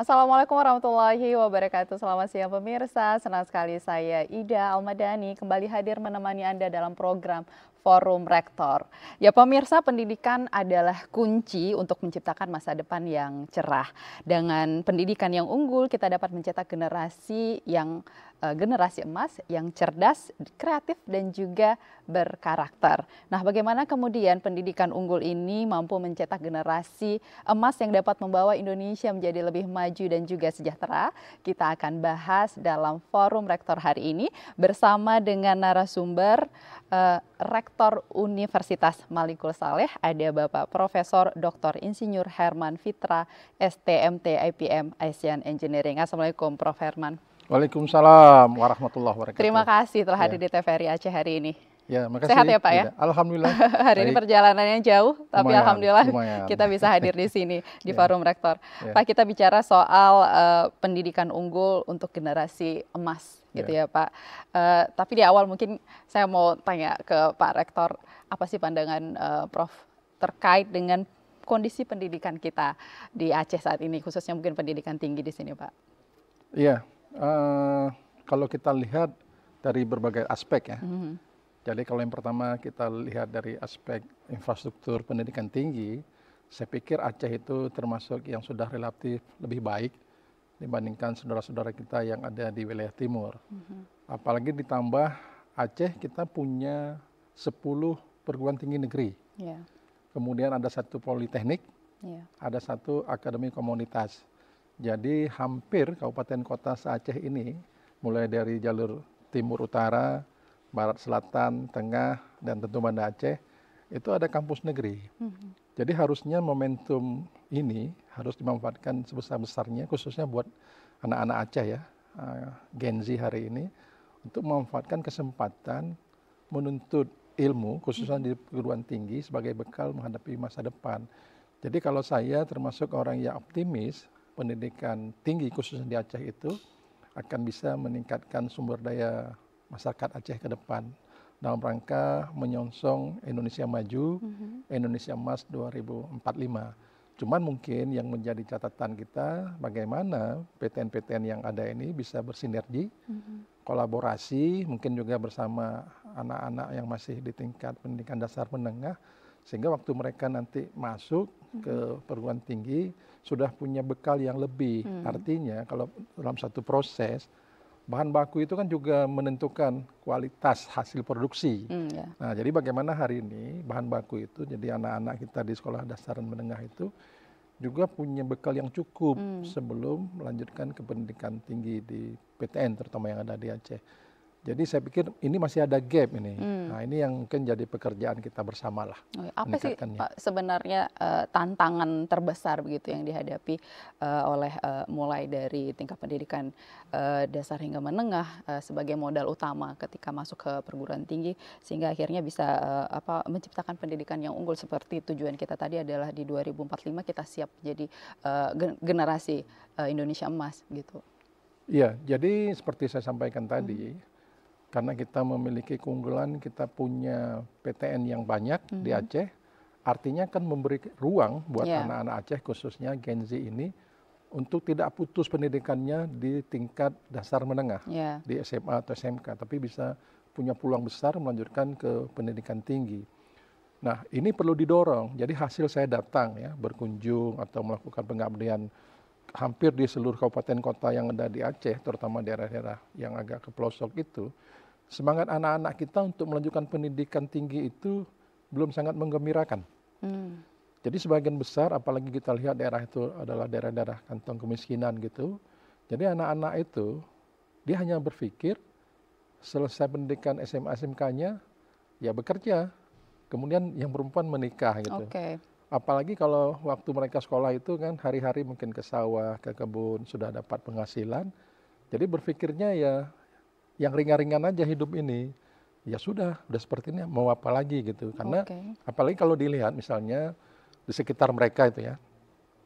Assalamualaikum warahmatullahi wabarakatuh. Selamat siang pemirsa. Senang sekali saya Ida Almadani kembali hadir menemani Anda dalam program Forum Rektor. Ya pemirsa, pendidikan adalah kunci untuk menciptakan masa depan yang cerah. Dengan pendidikan yang unggul, kita dapat mencetak generasi emas yang cerdas, kreatif dan juga berkarakter. Nah, bagaimana kemudian pendidikan unggul ini mampu mencetak generasi emas yang dapat membawa Indonesia menjadi lebih maju dan juga sejahtera? Kita akan bahas dalam Forum Rektor hari ini bersama dengan narasumber Rektor Universitas Malikul Saleh, ada Bapak Profesor Dr. Insinyur Herman Fitra, STMT IPM Asian Engineering. Assalamualaikum Prof. Herman. Waalaikumsalam warahmatullahi wabarakatuh. Terima kasih telah hadir di TVRI Aceh hari ini. Ya, makasih. Sehat ya Pak ya? Alhamdulillah. Hari ini perjalanannya jauh, tapi alhamdulillah lumayan. kita bisa hadir di sini di Forum Rektor. Pak, kita bicara soal pendidikan unggul untuk generasi emas gitu ya Pak. Tapi di awal mungkin saya mau tanya ke Pak Rektor, apa sih pandangan Prof terkait dengan kondisi pendidikan kita di Aceh saat ini, khususnya mungkin pendidikan tinggi di sini Pak? Iya. Kalau kita lihat dari berbagai aspek ya. Jadi kalau yang pertama kita lihat dari aspek infrastruktur pendidikan tinggi, saya pikir Aceh itu termasuk yang sudah relatif lebih baik dibandingkan saudara-saudara kita yang ada di wilayah timur. Apalagi ditambah Aceh kita punya 10 perguruan tinggi negeri. Kemudian ada 1 politeknik, ada 1 akademi komunitas. Jadi hampir kabupaten kota se-Aceh ini, mulai dari jalur timur utara, barat selatan, tengah, dan tentu Banda Aceh, itu ada kampus negeri. Jadi harusnya momentum ini harus dimanfaatkan sebesar-besarnya, khususnya buat anak-anak Aceh ya, Gen Z hari ini, untuk memanfaatkan kesempatan menuntut ilmu, khususnya di perguruan tinggi, sebagai bekal menghadapi masa depan. Jadi kalau saya termasuk orang yang optimis, pendidikan tinggi khususnya di Aceh itu akan bisa meningkatkan sumber daya masyarakat Aceh ke depan dalam rangka menyongsong Indonesia maju, Indonesia Emas 2045. Cuman mungkin yang menjadi catatan kita bagaimana PTN-PTN yang ada ini bisa bersinergi, kolaborasi, mungkin juga bersama anak-anak yang masih di tingkat pendidikan dasar menengah, sehingga waktu mereka nanti masuk ke perguruan tinggi sudah punya bekal yang lebih. Artinya kalau dalam satu proses, bahan baku itu kan juga menentukan kualitas hasil produksi. Nah, jadi bagaimana hari ini bahan baku itu, jadi anak-anak kita di sekolah dasar dan menengah itu juga punya bekal yang cukup sebelum melanjutkan ke pendidikan tinggi di PTN, terutama yang ada di Aceh. Jadi saya pikir ini masih ada gap ini. Nah, ini yang mungkin jadi pekerjaan kita bersama lah. Apa sih Pak sebenarnya tantangan terbesar begitu yang dihadapi oleh mulai dari tingkat pendidikan dasar hingga menengah sebagai modal utama ketika masuk ke perguruan tinggi, sehingga akhirnya bisa menciptakan pendidikan yang unggul, seperti tujuan kita tadi adalah di 2045 kita siap jadi generasi Indonesia emas gitu. Iya, jadi seperti saya sampaikan tadi, karena kita memiliki keunggulan, kita punya PTN yang banyak di Aceh, artinya kan memberi ruang buat anak-anak Aceh khususnya Gen Z ini untuk tidak putus pendidikannya di tingkat dasar menengah, di SMA atau SMK, tapi bisa punya peluang besar melanjutkan ke pendidikan tinggi. Nah, ini perlu didorong. Jadi hasil saya datang ya, berkunjung atau melakukan pengabdian hampir di seluruh kabupaten kota yang ada di Aceh, terutama daerah-daerah yang agak ke pelosok itu, semangat anak-anak kita untuk melanjutkan pendidikan tinggi itu belum sangat menggembirakan. Jadi sebagian besar, apalagi kita lihat daerah itu adalah daerah-daerah kantong kemiskinan gitu. Jadi anak-anak itu, dia hanya berpikir selesai pendidikan SMA SMK-nya, ya bekerja. Kemudian yang perempuan menikah gitu. Apalagi kalau waktu mereka sekolah itu kan hari-hari mungkin ke sawah, ke kebun, sudah dapat penghasilan. Jadi berpikirnya ya yang ringan-ringan aja hidup ini. Ya sudah seperti ini, mau apa lagi gitu. Karena apalagi kalau dilihat misalnya di sekitar mereka itu ya,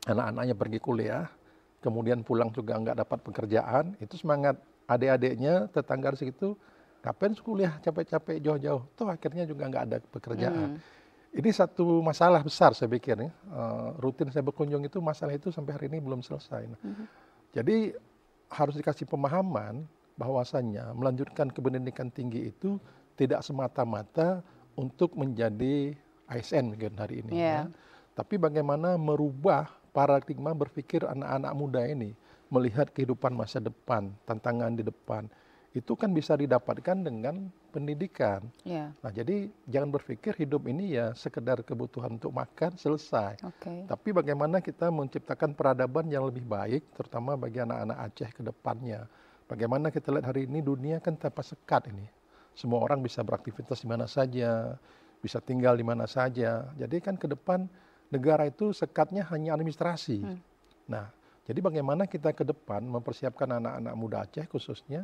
anak-anaknya pergi kuliah, kemudian pulang juga nggak dapat pekerjaan, itu semangat adik-adiknya, tetangga di situ, ngapain kuliah capek-capek jauh-jauh, toh akhirnya juga nggak ada pekerjaan. Ini satu masalah besar saya pikir ya. Rutin saya berkunjung itu masalah itu sampai hari ini belum selesai. Nah, jadi harus dikasih pemahaman bahwasannya melanjutkan ke pendidikan tinggi itu tidak semata-mata untuk menjadi ASN mungkin hari ini ya. Tapi bagaimana merubah paradigma berpikir anak-anak muda ini, melihat kehidupan masa depan, tantangan di depan. Itu kan bisa didapatkan dengan pendidikan. Nah, jadi jangan berpikir hidup ini ya sekedar kebutuhan untuk makan selesai. Tapi bagaimana kita menciptakan peradaban yang lebih baik, terutama bagi anak-anak Aceh ke depannya. Bagaimana kita lihat hari ini dunia kan tanpa sekat ini. Semua orang bisa beraktivitas di mana saja, bisa tinggal di mana saja. Jadi kan ke depan negara itu sekatnya hanya administrasi. Nah, jadi bagaimana kita ke depan mempersiapkan anak-anak muda Aceh khususnya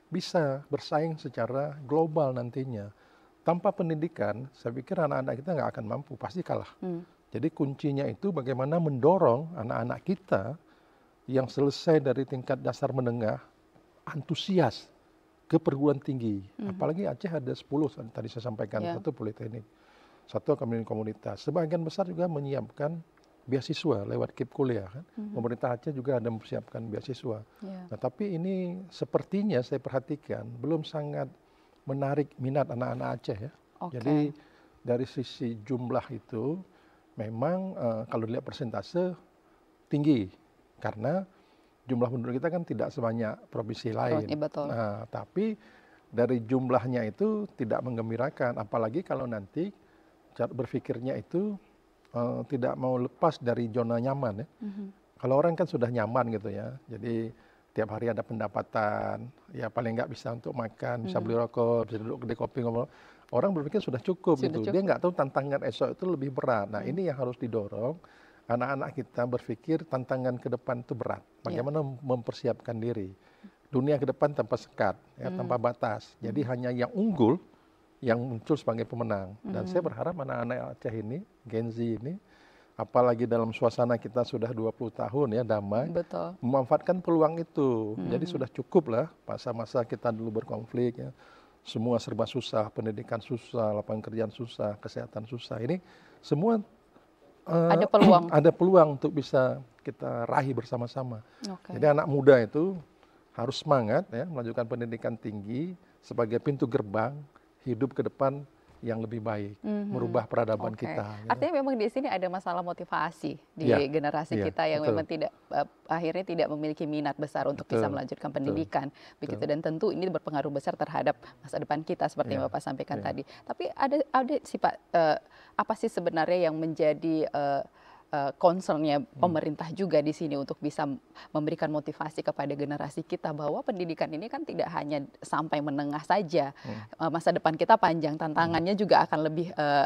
bisa bersaing secara global nantinya. Tanpa pendidikan, saya pikir anak-anak kita nggak akan mampu, pasti kalah. Jadi kuncinya itu bagaimana mendorong anak-anak kita yang selesai dari tingkat dasar menengah, antusias ke perguruan tinggi. Apalagi Aceh ada 10, tadi saya sampaikan, satu politeknik, satu komunitas. Sebagian besar juga menyiapkan beasiswa lewat KIP kuliah kan. Pemerintah Aceh juga ada mempersiapkan beasiswa. Nah, tapi ini sepertinya saya perhatikan belum sangat menarik minat anak-anak Aceh ya. Jadi dari sisi jumlah itu memang kalau dilihat persentase tinggi karena jumlah penduduk kita kan tidak sebanyak provinsi lain. Nah, tapi dari jumlahnya itu tidak menggembirakan, apalagi kalau nanti cara berpikirnya itu tidak mau lepas dari zona nyaman ya. Kalau orang kan sudah nyaman gitu ya, jadi tiap hari ada pendapatan, ya paling nggak bisa untuk makan, bisa beli rokok, bisa duduk kedai kopi ngomong. Orang berpikir sudah cukup gitu. Dia nggak tahu tantangan esok itu lebih berat. Nah, ini yang harus didorong. Anak-anak kita berpikir tantangan ke depan itu berat. Bagaimana mempersiapkan diri. Dunia ke depan tanpa sekat, ya, tanpa batas. Jadi hanya yang unggul yang muncul sebagai pemenang. Dan saya berharap anak-anak Aceh ini, Gen Z ini, apalagi dalam suasana kita sudah 20 tahun ya damai, memanfaatkan peluang itu. Jadi sudah cukup lah masa-masa kita dulu berkonflik ya. Semua serba susah, pendidikan susah, lapangan kerjaan susah, kesehatan susah. Ini semua ada peluang untuk bisa kita raih bersama-sama. Jadi anak muda itu harus semangat ya melanjutkan pendidikan tinggi sebagai pintu gerbang hidup ke depan yang lebih baik, merubah peradaban kita. Gitu. Artinya memang di sini ada masalah motivasi di generasi kita yang memang tidak akhirnya tidak memiliki minat besar untuk bisa melanjutkan pendidikan, begitu. Dan tentu ini berpengaruh besar terhadap masa depan kita seperti yang Bapak sampaikan tadi. Tapi ada sih Pak, apa sih sebenarnya yang menjadi concernnya pemerintah juga di sini untuk bisa memberikan motivasi kepada generasi kita bahwa pendidikan ini kan tidak hanya sampai menengah saja, masa depan kita panjang, tantangannya juga akan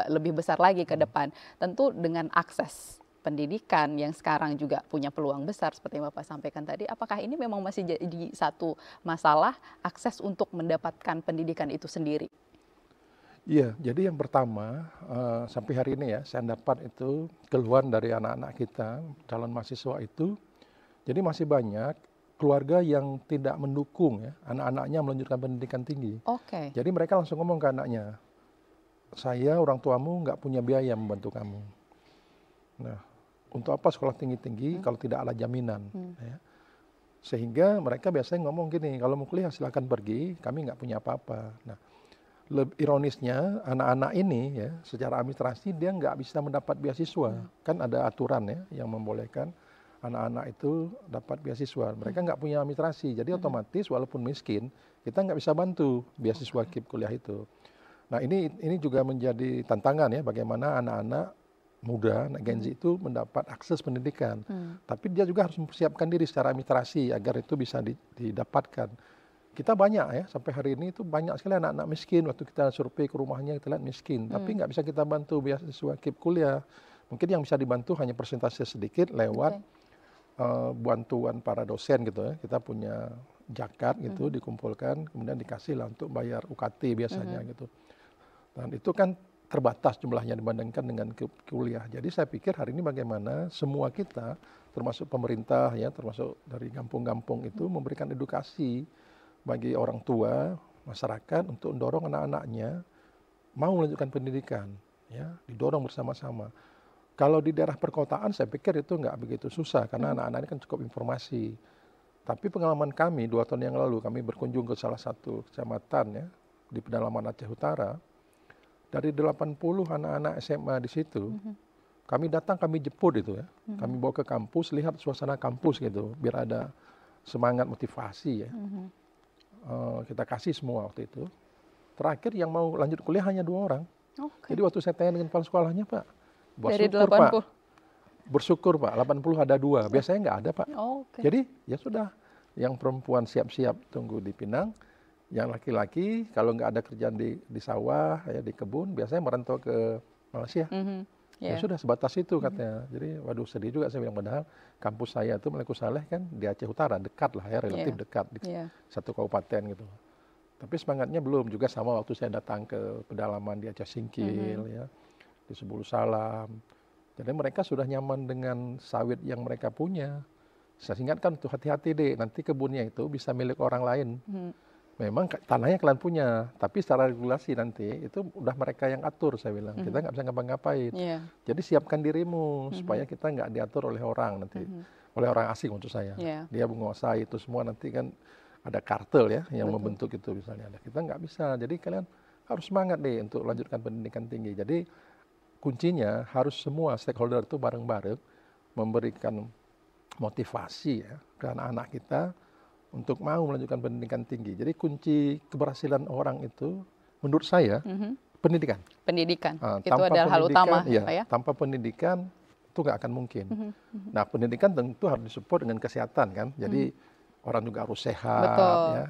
lebih besar lagi ke depan. Tentu dengan akses pendidikan yang sekarang juga punya peluang besar seperti yang Bapak sampaikan tadi, apakah ini memang masih jadi satu masalah akses untuk mendapatkan pendidikan itu sendiri? Iya, jadi yang pertama sampai hari ini ya saya dapat itu keluhan dari anak-anak kita calon mahasiswa itu, jadi masih banyak keluarga yang tidak mendukung ya anak-anaknya melanjutkan pendidikan tinggi. Jadi mereka langsung ngomong ke anaknya, saya orang tuamu nggak punya biaya membantu kamu. Nah, untuk apa sekolah tinggi-tinggi kalau tidak ada jaminan? Ya. Sehingga mereka biasanya ngomong gini, kalau mau kuliah silakan pergi, kami nggak punya apa-apa. Nah, ironisnya anak-anak ini ya secara administrasi dia nggak bisa mendapat beasiswa. Kan ada aturan ya yang membolehkan anak-anak itu dapat beasiswa. Mereka nggak punya administrasi, jadi otomatis walaupun miskin kita nggak bisa bantu beasiswa KIP kuliah itu. Nah ini juga menjadi tantangan ya bagaimana anak-anak muda, Gen Z itu mendapat akses pendidikan. Tapi dia juga harus mempersiapkan diri secara administrasi agar itu bisa didapatkan. Kita banyak ya, sampai hari ini itu banyak sekali anak-anak miskin. Waktu kita survei ke rumahnya kita lihat miskin. Tapi nggak bisa kita bantu beasiswa KIP kuliah. Mungkin yang bisa dibantu hanya persentase sedikit lewat bantuan para dosen gitu ya. Kita punya zakat gitu dikumpulkan, kemudian dikasih lah untuk bayar UKT biasanya gitu. Dan itu kan terbatas jumlahnya dibandingkan dengan kuliah. Jadi saya pikir hari ini bagaimana semua kita, termasuk pemerintah ya, termasuk dari kampung-kampung itu memberikan edukasi bagi orang tua, masyarakat untuk mendorong anak-anaknya mau melanjutkan pendidikan. ya, didorong bersama-sama. Kalau di daerah perkotaan saya pikir itu nggak begitu susah karena anak-anak ini kan cukup informasi. Tapi pengalaman kami 2 tahun yang lalu kami berkunjung ke salah satu kecamatan ya di pedalaman Aceh Utara. Dari 80 anak-anak SMA di situ, kami datang, kami jemput itu ya. Kami bawa ke kampus, lihat suasana kampus gitu, biar ada semangat motivasi ya. Kita kasih semua waktu itu. Terakhir yang mau lanjut kuliah hanya 2 orang. Oke. Jadi waktu saya tanya dengan kepala sekolahnya, Pak, Dari bersyukur 80. Pak, bersyukur Pak, 80 ada 2, biasanya nggak ada Pak. Oke. Jadi ya sudah, yang perempuan siap-siap tunggu di Pinang, yang laki-laki kalau nggak ada kerjaan di sawah, ya di kebun, biasanya merantau ke Malaysia. Ya sudah sebatas itu katanya. Jadi waduh sedih juga saya bilang, padahal kampus saya itu Meleku Saleh kan di Aceh Utara, dekat lah ya, relatif dekat di satu kabupaten gitu. Tapi semangatnya belum, juga sama waktu saya datang ke pedalaman di Aceh Singkil ya, di Sebulu Salam. Jadi mereka sudah nyaman dengan sawit yang mereka punya. Saya ingatkan tuh, hati-hati deh, nanti kebunnya itu bisa milik orang lain. Memang tanahnya kalian punya, tapi secara regulasi nanti itu udah mereka yang atur, saya bilang. Kita nggak bisa ngapa-ngapain. Jadi siapkan dirimu supaya kita nggak diatur oleh orang nanti, oleh orang asing untuk saya. Dia menguasai itu semua, nanti kan ada kartel ya yang membentuk itu misalnya. Kita nggak bisa. Jadi kalian harus semangat deh untuk lanjutkan pendidikan tinggi. Jadi kuncinya harus semua stakeholder itu bareng-bareng memberikan motivasi ya ke anak-anak kita untuk mau melanjutkan pendidikan tinggi. Jadi kunci keberhasilan orang itu menurut saya pendidikan. Pendidikan, itu adalah hal utama ya, Pak ya? Tanpa pendidikan itu nggak akan mungkin. Nah pendidikan tentu harus disupport dengan kesehatan kan. Jadi orang juga harus sehat ya.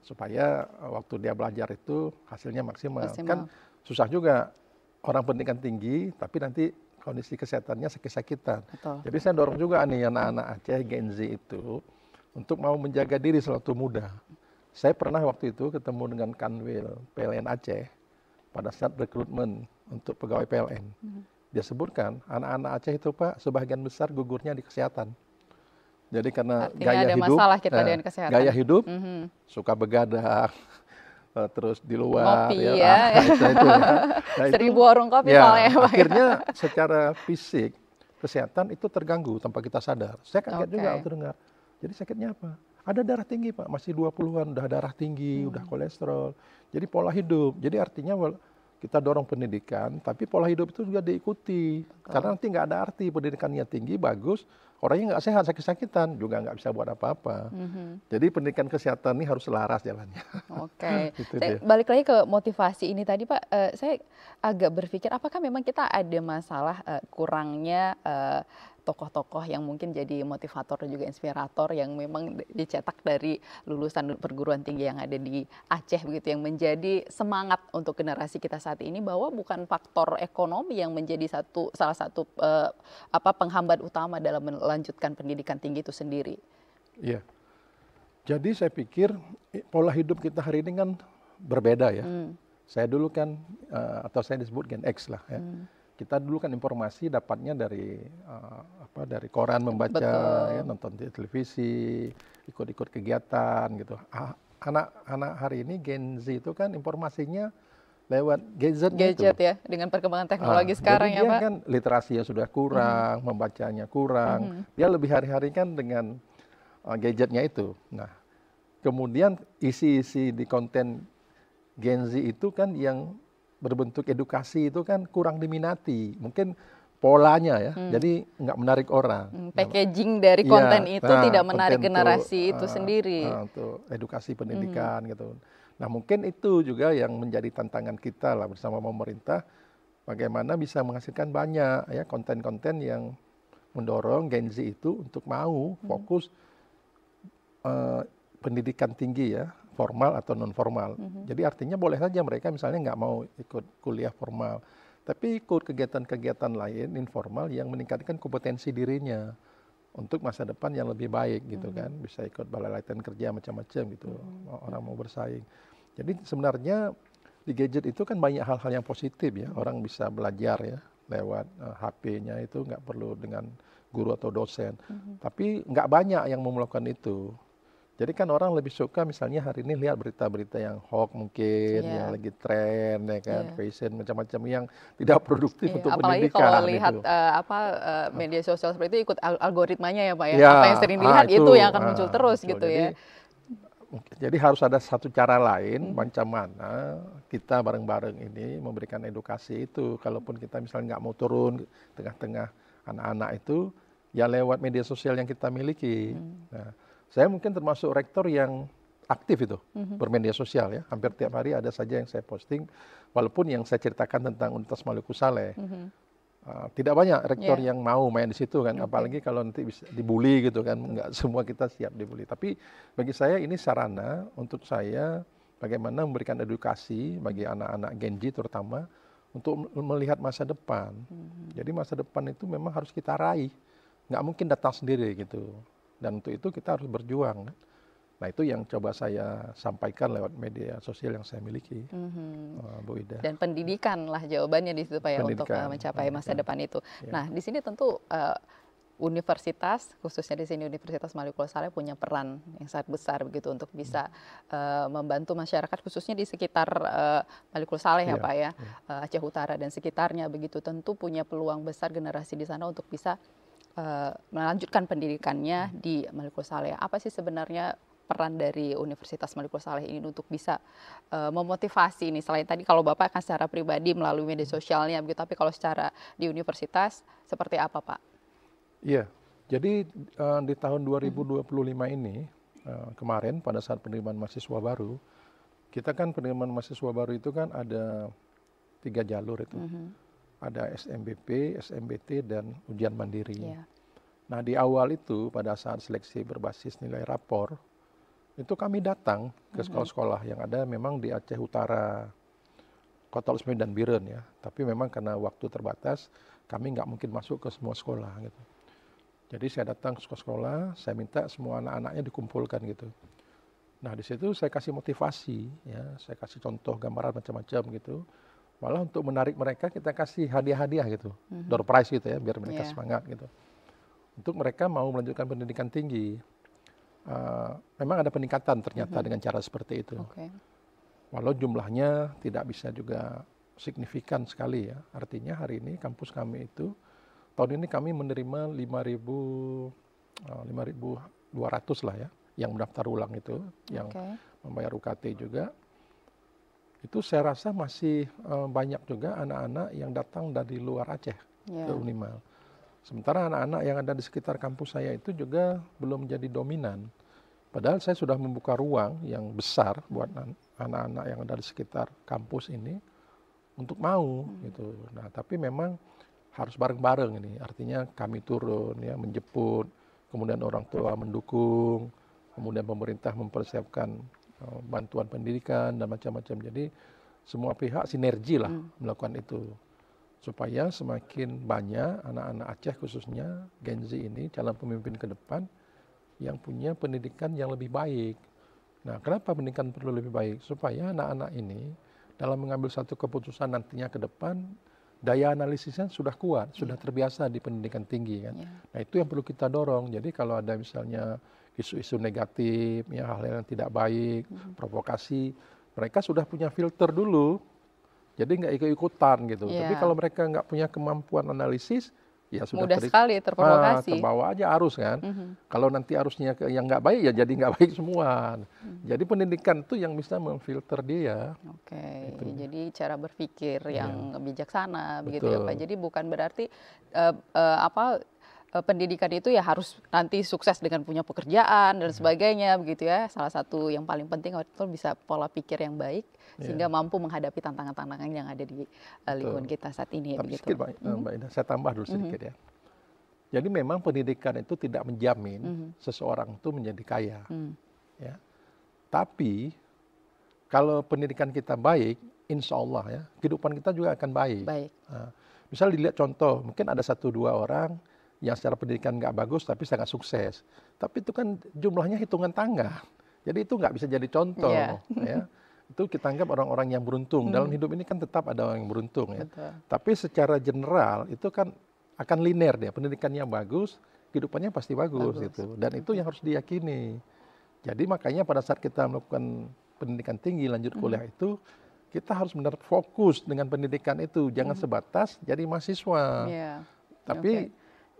Supaya waktu dia belajar itu hasilnya maksimal. Kan susah juga orang pendidikan tinggi tapi nanti kondisi kesehatannya sakit-sakitan. Jadi saya dorong juga nih anak-anak Aceh Gen Z itu untuk mau menjaga diri sewaktu muda. Saya pernah waktu itu ketemu dengan Kanwil PLN Aceh pada saat rekrutmen untuk pegawai PLN. Dia sebutkan anak-anak Aceh itu Pak sebagian besar gugurnya di kesehatan. Jadi karena artinya gaya hidup, kita dengan kesehatan. Gaya hidup, suka begadang, terus di luar, ngopi ya. Itu, ya. Nah, 1000 warung kopi ya, soalnya. Akhirnya secara fisik kesehatan itu terganggu tanpa kita sadar. Saya kaget juga waktu dengar. Jadi sakitnya apa? Ada darah tinggi Pak, masih 20-an udah darah tinggi, udah kolesterol. Jadi pola hidup. Jadi artinya kita dorong pendidikan, tapi pola hidup itu juga diikuti. Karena nanti nggak ada arti pendidikannya tinggi, bagus, orangnya nggak sehat, sakit-sakitan, juga nggak bisa buat apa-apa. Jadi pendidikan kesehatan ini harus selaras jalannya. Oke, balik lagi ke motivasi ini tadi Pak, saya agak berpikir apakah memang kita ada masalah kurangnya tokoh-tokoh yang mungkin jadi motivator dan juga inspirator yang memang dicetak dari lulusan perguruan tinggi yang ada di Aceh begitu, yang menjadi semangat untuk generasi kita saat ini, bahwa bukan faktor ekonomi yang menjadi salah satu penghambat utama dalam melanjutkan pendidikan tinggi itu sendiri. Iya. Jadi saya pikir pola hidup kita hari ini kan berbeda ya. Saya dulu kan atau saya disebut Gen X lah ya. Kita dulu kan informasi dapatnya dari dari koran, membaca, ya, nonton televisi, ikut-ikut kegiatan gitu. Anak-anak hari ini Gen Z itu kan informasinya lewat gadget ya, dengan perkembangan teknologi sekarang ya Pak. Dia kan literasinya sudah kurang, membacanya kurang. Dia lebih hari-hari kan dengan gadgetnya itu. Nah, kemudian isi-isi di konten Gen Z itu kan yang berbentuk edukasi itu kan kurang diminati, mungkin polanya ya, jadi nggak menarik orang. Packaging dari konten itu tidak menarik generasi itu sendiri. Untuk edukasi pendidikan gitu. Nah mungkin itu juga yang menjadi tantangan kita lah bersama pemerintah, bagaimana bisa menghasilkan banyak ya konten-konten yang mendorong Gen Z itu untuk mau fokus pendidikan tinggi ya, formal atau non formal. Jadi artinya boleh saja mereka misalnya nggak mau ikut kuliah formal, tapi ikut kegiatan-kegiatan lain informal yang meningkatkan kompetensi dirinya untuk masa depan yang lebih baik gitu kan. Bisa ikut balai latihan kerja macam-macam gitu, orang mau bersaing. Jadi sebenarnya di gadget itu kan banyak hal-hal yang positif ya, orang bisa belajar ya lewat HP-nya, itu nggak perlu dengan guru atau dosen. Tapi nggak banyak yang mau melakukan itu. Jadi kan orang lebih suka misalnya hari ini lihat berita-berita yang hoax mungkin, yang Iya. lagi tren ya kan, Iya. fashion macam-macam yang tidak produktif Iya, untuk apalagi kalau pendidikan lihat, itu. media sosial seperti itu ikut algoritmanya ya, Pak, ya. Ya, Apa yang sering dilihat itu, itu yang akan muncul terus betul. gitu ya. Jadi harus ada satu cara lain, Mhm. macam mana kita bareng-bareng ini memberikan edukasi itu. Kalaupun kita misalnya nggak mau turun tengah-tengah anak-anak itu, ya lewat media sosial yang kita miliki. Nah, saya mungkin termasuk rektor yang aktif itu bermedia sosial ya. Hampir tiap hari ada saja yang saya posting, walaupun yang saya ceritakan tentang Universitas Maluku Saleh. Tidak banyak rektor Iya. yang mau main di situ kan, Oke. apalagi kalau nanti bisa dibully gitu kan, nggak semua kita siap dibully. Tapi bagi saya ini sarana untuk saya bagaimana memberikan edukasi bagi anak-anak Gen Z terutama untuk melihat masa depan. Jadi masa depan itu memang harus kita raih, nggak mungkin datang sendiri gitu. Dan untuk itu kita harus berjuang. Kan? Nah itu yang coba saya sampaikan lewat media sosial yang saya miliki, Bu Ida. Dan pendidikan lah jawabannya di situ, Pak, ya, untuk Pendidikan, mencapai masa depan itu. ya. Nah, di sini tentu universitas, khususnya di sini Universitas Maluku Saleh punya peran yang sangat besar begitu untuk bisa membantu masyarakat khususnya di sekitar Maluku Saleh ya, Iya, Pak, ya, Aceh Utara dan sekitarnya begitu, tentu punya peluang besar generasi di sana untuk bisa melanjutkan pendidikannya di Maluku Saleh. Apa sih sebenarnya peran dari Universitas Maluku Saleh ini untuk bisa memotivasi ini, selain tadi kalau Bapak akan secara pribadi melalui media sosialnya begitu, tapi kalau secara di universitas seperti apa, Pak? Iya, jadi di tahun 2025 ini kemarin pada saat penerimaan mahasiswa baru, kita kan penerimaan mahasiswa baru itu kan ada 3 jalur itu. Ada SMBP, SMBT, dan ujian mandiri. Yeah. Nah di awal itu pada saat seleksi berbasis nilai rapor, itu kami datang ke sekolah-sekolah yang ada memang di Aceh Utara, Kota Lusmi dan Biren ya. Tapi memang karena waktu terbatas, kami nggak mungkin masuk ke semua sekolah gitu. Jadi saya datang ke sekolah, saya minta semua anak-anaknya dikumpulkan gitu. Nah di situ saya kasih motivasi, ya, saya kasih contoh gambaran macam-macam gitu. Malah untuk menarik mereka kita kasih hadiah-hadiah gitu, door prize gitu ya, biar mereka semangat gitu. Untuk mereka mau melanjutkan pendidikan tinggi. Memang ada peningkatan ternyata dengan cara seperti itu. Okay. Walau jumlahnya tidak bisa juga signifikan sekali ya. Artinya hari ini kampus kami itu tahun ini kami menerima 5.200 lah ya, yang mendaftar ulang itu, yang membayar UKT juga. Itu saya rasa masih banyak juga anak-anak yang datang dari luar Aceh ke Unimal. Sementara anak-anak yang ada di sekitar kampus saya itu juga belum menjadi dominan. Padahal saya sudah membuka ruang yang besar buat anak-anak yang ada di sekitar kampus ini untuk mau gitu. Nah, tapi memang harus bareng-bareng ini. Artinya kami turun ya, menjemput, kemudian orang tua mendukung, kemudian pemerintah mempersiapkan bantuan pendidikan dan macam-macam. Jadi semua pihak sinergi lah melakukan itu. Supaya semakin banyak anak-anak Aceh khususnya Gen Z ini calon pemimpin ke depan yang punya pendidikan yang lebih baik. Nah, kenapa pendidikan perlu lebih baik? Supaya anak-anak ini dalam mengambil satu keputusan nantinya ke depan, daya analisisnya sudah kuat, sudah terbiasa di pendidikan tinggi kan. Nah, itu yang perlu kita dorong. Jadi kalau ada misalnya isu-isu negatif, ya hal-hal yang tidak baik, provokasi, mereka sudah punya filter dulu. Jadi nggak ikut-ikutan gitu. Tapi kalau mereka nggak punya kemampuan analisis, ya sudah mudah sekali terprovokasi. Terbawa aja arus kan. Kalau nanti arusnya yang nggak baik, ya jadi nggak baik semua. Jadi pendidikan itu yang bisa memfilter dia. Oke, jadi cara berpikir yang bijaksana begitu ya Pak. Jadi bukan berarti pendidikan itu ya harus nanti sukses dengan punya pekerjaan dan sebagainya begitu ya. Salah satu yang paling penting itu bisa pola pikir yang baik sehingga mampu menghadapi tantangan-tantangan yang ada di lingkungan kita saat ini. Tapi begitu. sedikit Mbak Indah, saya tambah dulu sedikit ya. Jadi memang pendidikan itu tidak menjamin seseorang itu menjadi kaya. Ya. Tapi kalau pendidikan kita baik, insya Allah ya, kehidupan kita juga akan baik. Nah, misal dilihat contoh, mungkin ada 1-2 orang yang secara pendidikan nggak bagus tapi sangat sukses. Tapi itu kan jumlahnya hitungan tangan. Jadi itu nggak bisa jadi contoh. Ya. Itu kita anggap orang-orang yang beruntung. Dalam hidup ini kan tetap ada orang yang beruntung. Ya. Tapi secara general itu kan akan linear dia. Pendidikannya bagus, kehidupannya pasti bagus. Gitu. Dan itu yang harus diyakini. Jadi makanya pada saat kita melakukan pendidikan tinggi lanjut kuliah itu, kita harus benar fokus dengan pendidikan itu, jangan sebatas jadi mahasiswa. Iya. Tapi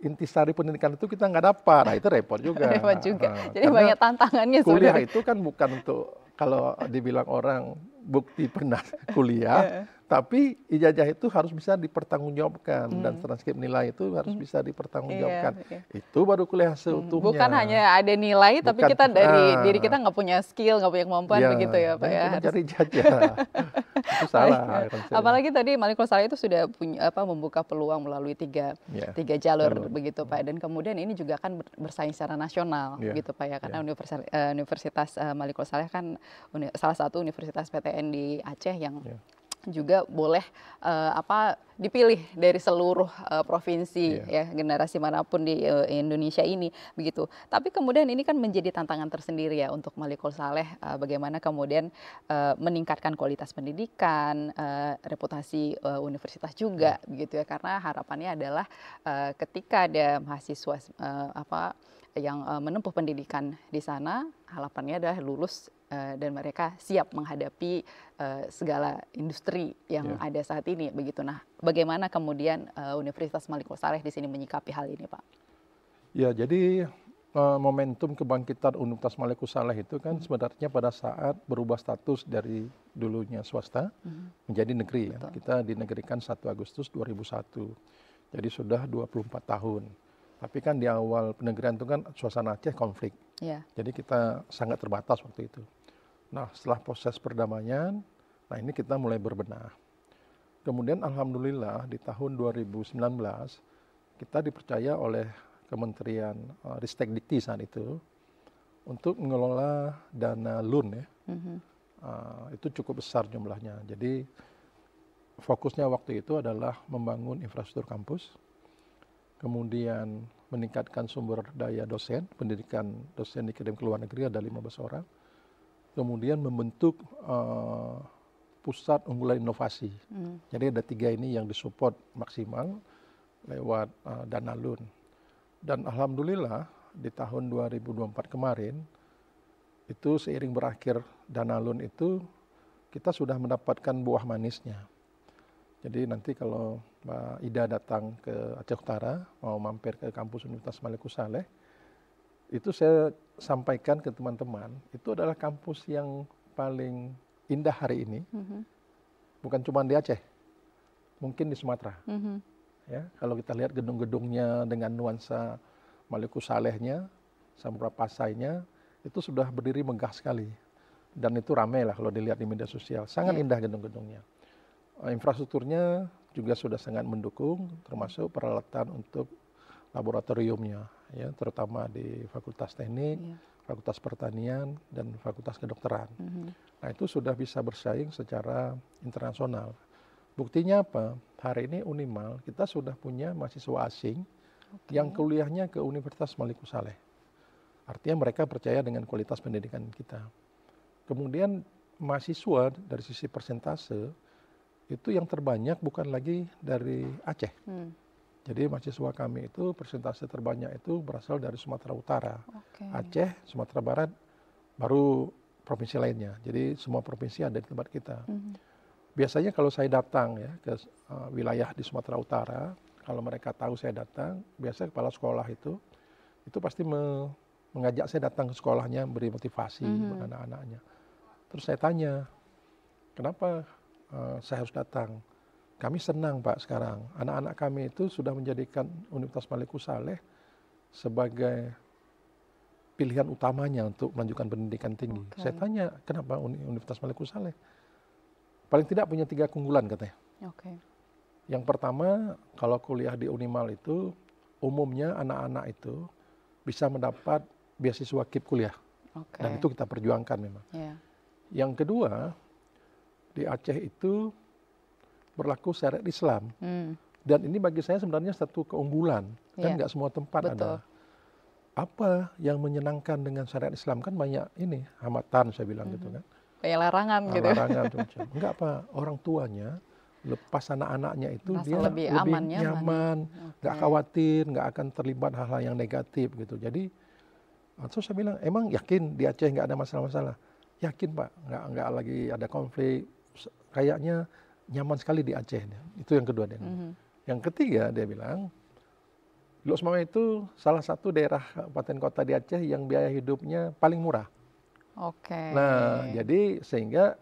intisari pendidikan itu kita nggak dapat, nah itu repot juga. Repot juga. Jadi Karena banyak tantangannya kuliah sebenarnya. itu kan bukan untuk kalau dibilang orang bukti pernah kuliah, tapi ijazah itu harus bisa dipertanggungjawabkan dan transkrip nilai itu harus bisa dipertanggungjawabkan. Iya. Itu baru kuliah seutuhnya. Bukan hanya ada nilai, tapi Bukan, kita dari diri kita nggak punya skill, nggak punya kemampuan begitu ya Pak dan ya. cuma cari ijazah. Itu salah konsepnya. Apalagi tadi Malikul Saleh itu sudah punya membuka peluang melalui tiga jalur begitu Pak. Dan kemudian ini juga kan bersaing secara nasional gitu Pak ya. Karena Universitas Malikul Saleh kan salah satu universitas PTN di Aceh yang juga boleh dipilih dari seluruh provinsi ya, generasi manapun di Indonesia ini begitu. Tapi kemudian ini kan menjadi tantangan tersendiri ya untuk Malikul Saleh, bagaimana kemudian meningkatkan kualitas pendidikan, reputasi universitas juga begitu ya, karena harapannya adalah ketika ada mahasiswa yang menempuh pendidikan di sana, harapannya adalah lulus dan mereka siap menghadapi segala industri yang ada saat ini begitu. Nah, bagaimana kemudian Universitas Malikul Saleh di sini menyikapi hal ini, Pak? Ya, jadi momentum kebangkitan Universitas Malikul Saleh itu kan sebenarnya pada saat berubah status dari dulunya swasta menjadi negeri. Ya. Kita dinegerikan 1 Agustus 2001. Jadi sudah 24 tahun. Tapi kan di awal penegerian itu kan suasana Aceh konflik. Jadi kita sangat terbatas waktu itu. Nah, setelah proses perdamaian, nah ini kita mulai berbenah. Kemudian alhamdulillah di tahun 2019 kita dipercaya oleh Kementerian Ristek Dikti saat itu untuk mengelola dana LUN ya. Itu cukup besar jumlahnya. Jadi fokusnya waktu itu adalah membangun infrastruktur kampus, kemudian meningkatkan sumber daya dosen, pendidikan dosen dikirim ke luar negeri ada 15 orang, kemudian membentuk pusat unggulan inovasi. Jadi ada 3 ini yang disupport maksimal lewat dana LUN. Dan alhamdulillah di tahun 2024 kemarin, itu seiring berakhir dana LUN itu, kita sudah mendapatkan buah manisnya. Jadi nanti kalau Mbak Ida datang ke Aceh Utara, mau mampir ke kampus Universitas Malikul Saleh, itu saya sampaikan ke teman-teman, itu adalah kampus yang paling indah hari ini, bukan cuma di Aceh, mungkin di Sumatera. Ya, kalau kita lihat gedung-gedungnya dengan nuansa Malikul Salehnya, Samudra Pasainya, itu sudah berdiri megah sekali. Dan itu ramai lah kalau dilihat di media sosial, sangat indah gedung-gedungnya. Infrastrukturnya juga sudah sangat mendukung, termasuk peralatan untuk laboratoriumnya, ya, terutama di Fakultas Teknik, Fakultas Pertanian, dan Fakultas Kedokteran. Nah, itu sudah bisa bersaing secara internasional. Buktinya apa? Hari ini Unimal, kita sudah punya mahasiswa asing yang kuliahnya ke Universitas Malikul Saleh. Artinya mereka percaya dengan kualitas pendidikan kita. Kemudian mahasiswa dari sisi persentase, itu yang terbanyak bukan lagi dari Aceh. Jadi mahasiswa kami itu persentase terbanyak itu berasal dari Sumatera Utara, Aceh, Sumatera Barat, baru provinsi lainnya. Jadi semua provinsi ada di tempat kita. Biasanya kalau saya datang ya ke wilayah di Sumatera Utara, kalau mereka tahu saya datang, biasanya kepala sekolah itu pasti mengajak saya datang ke sekolahnya, beri motivasi buat anak-anaknya. Terus saya tanya, kenapa saya harus datang? Kami senang Pak sekarang, anak-anak kami itu sudah menjadikan Universitas Malikul Saleh sebagai pilihan utamanya untuk melanjutkan pendidikan tinggi. Saya tanya, kenapa Universitas Malikul Saleh? Paling tidak punya 3 keunggulan katanya. Yang pertama, kalau kuliah di Unimal itu, umumnya anak-anak itu bisa mendapat beasiswa KIP kuliah. Dan itu kita perjuangkan memang. Yang kedua, di Aceh itu berlaku syariat Islam. Dan ini bagi saya sebenarnya satu keunggulan. Kan nggak semua tempat ada. Apa yang menyenangkan dengan syariat Islam? Kan banyak ini, hambatan saya bilang gitu kan. Kayak larangan gitu. Larangan. Enggak Pak, orang tuanya lepas anak-anaknya itu dia lebih nyaman, nggak khawatir, nggak akan terlibat hal-hal yang negatif gitu. Jadi Terus saya bilang, emang yakin di Aceh nggak ada masalah-masalah? Yakin Pak, nggak lagi ada konflik, kayaknya nyaman sekali di Aceh. Itu yang kedua dia ngomong. Yang ketiga dia bilang, Los Mawai itu salah satu daerah kabupaten kota di Aceh yang biaya hidupnya paling murah. Oke. Nah, jadi sehingga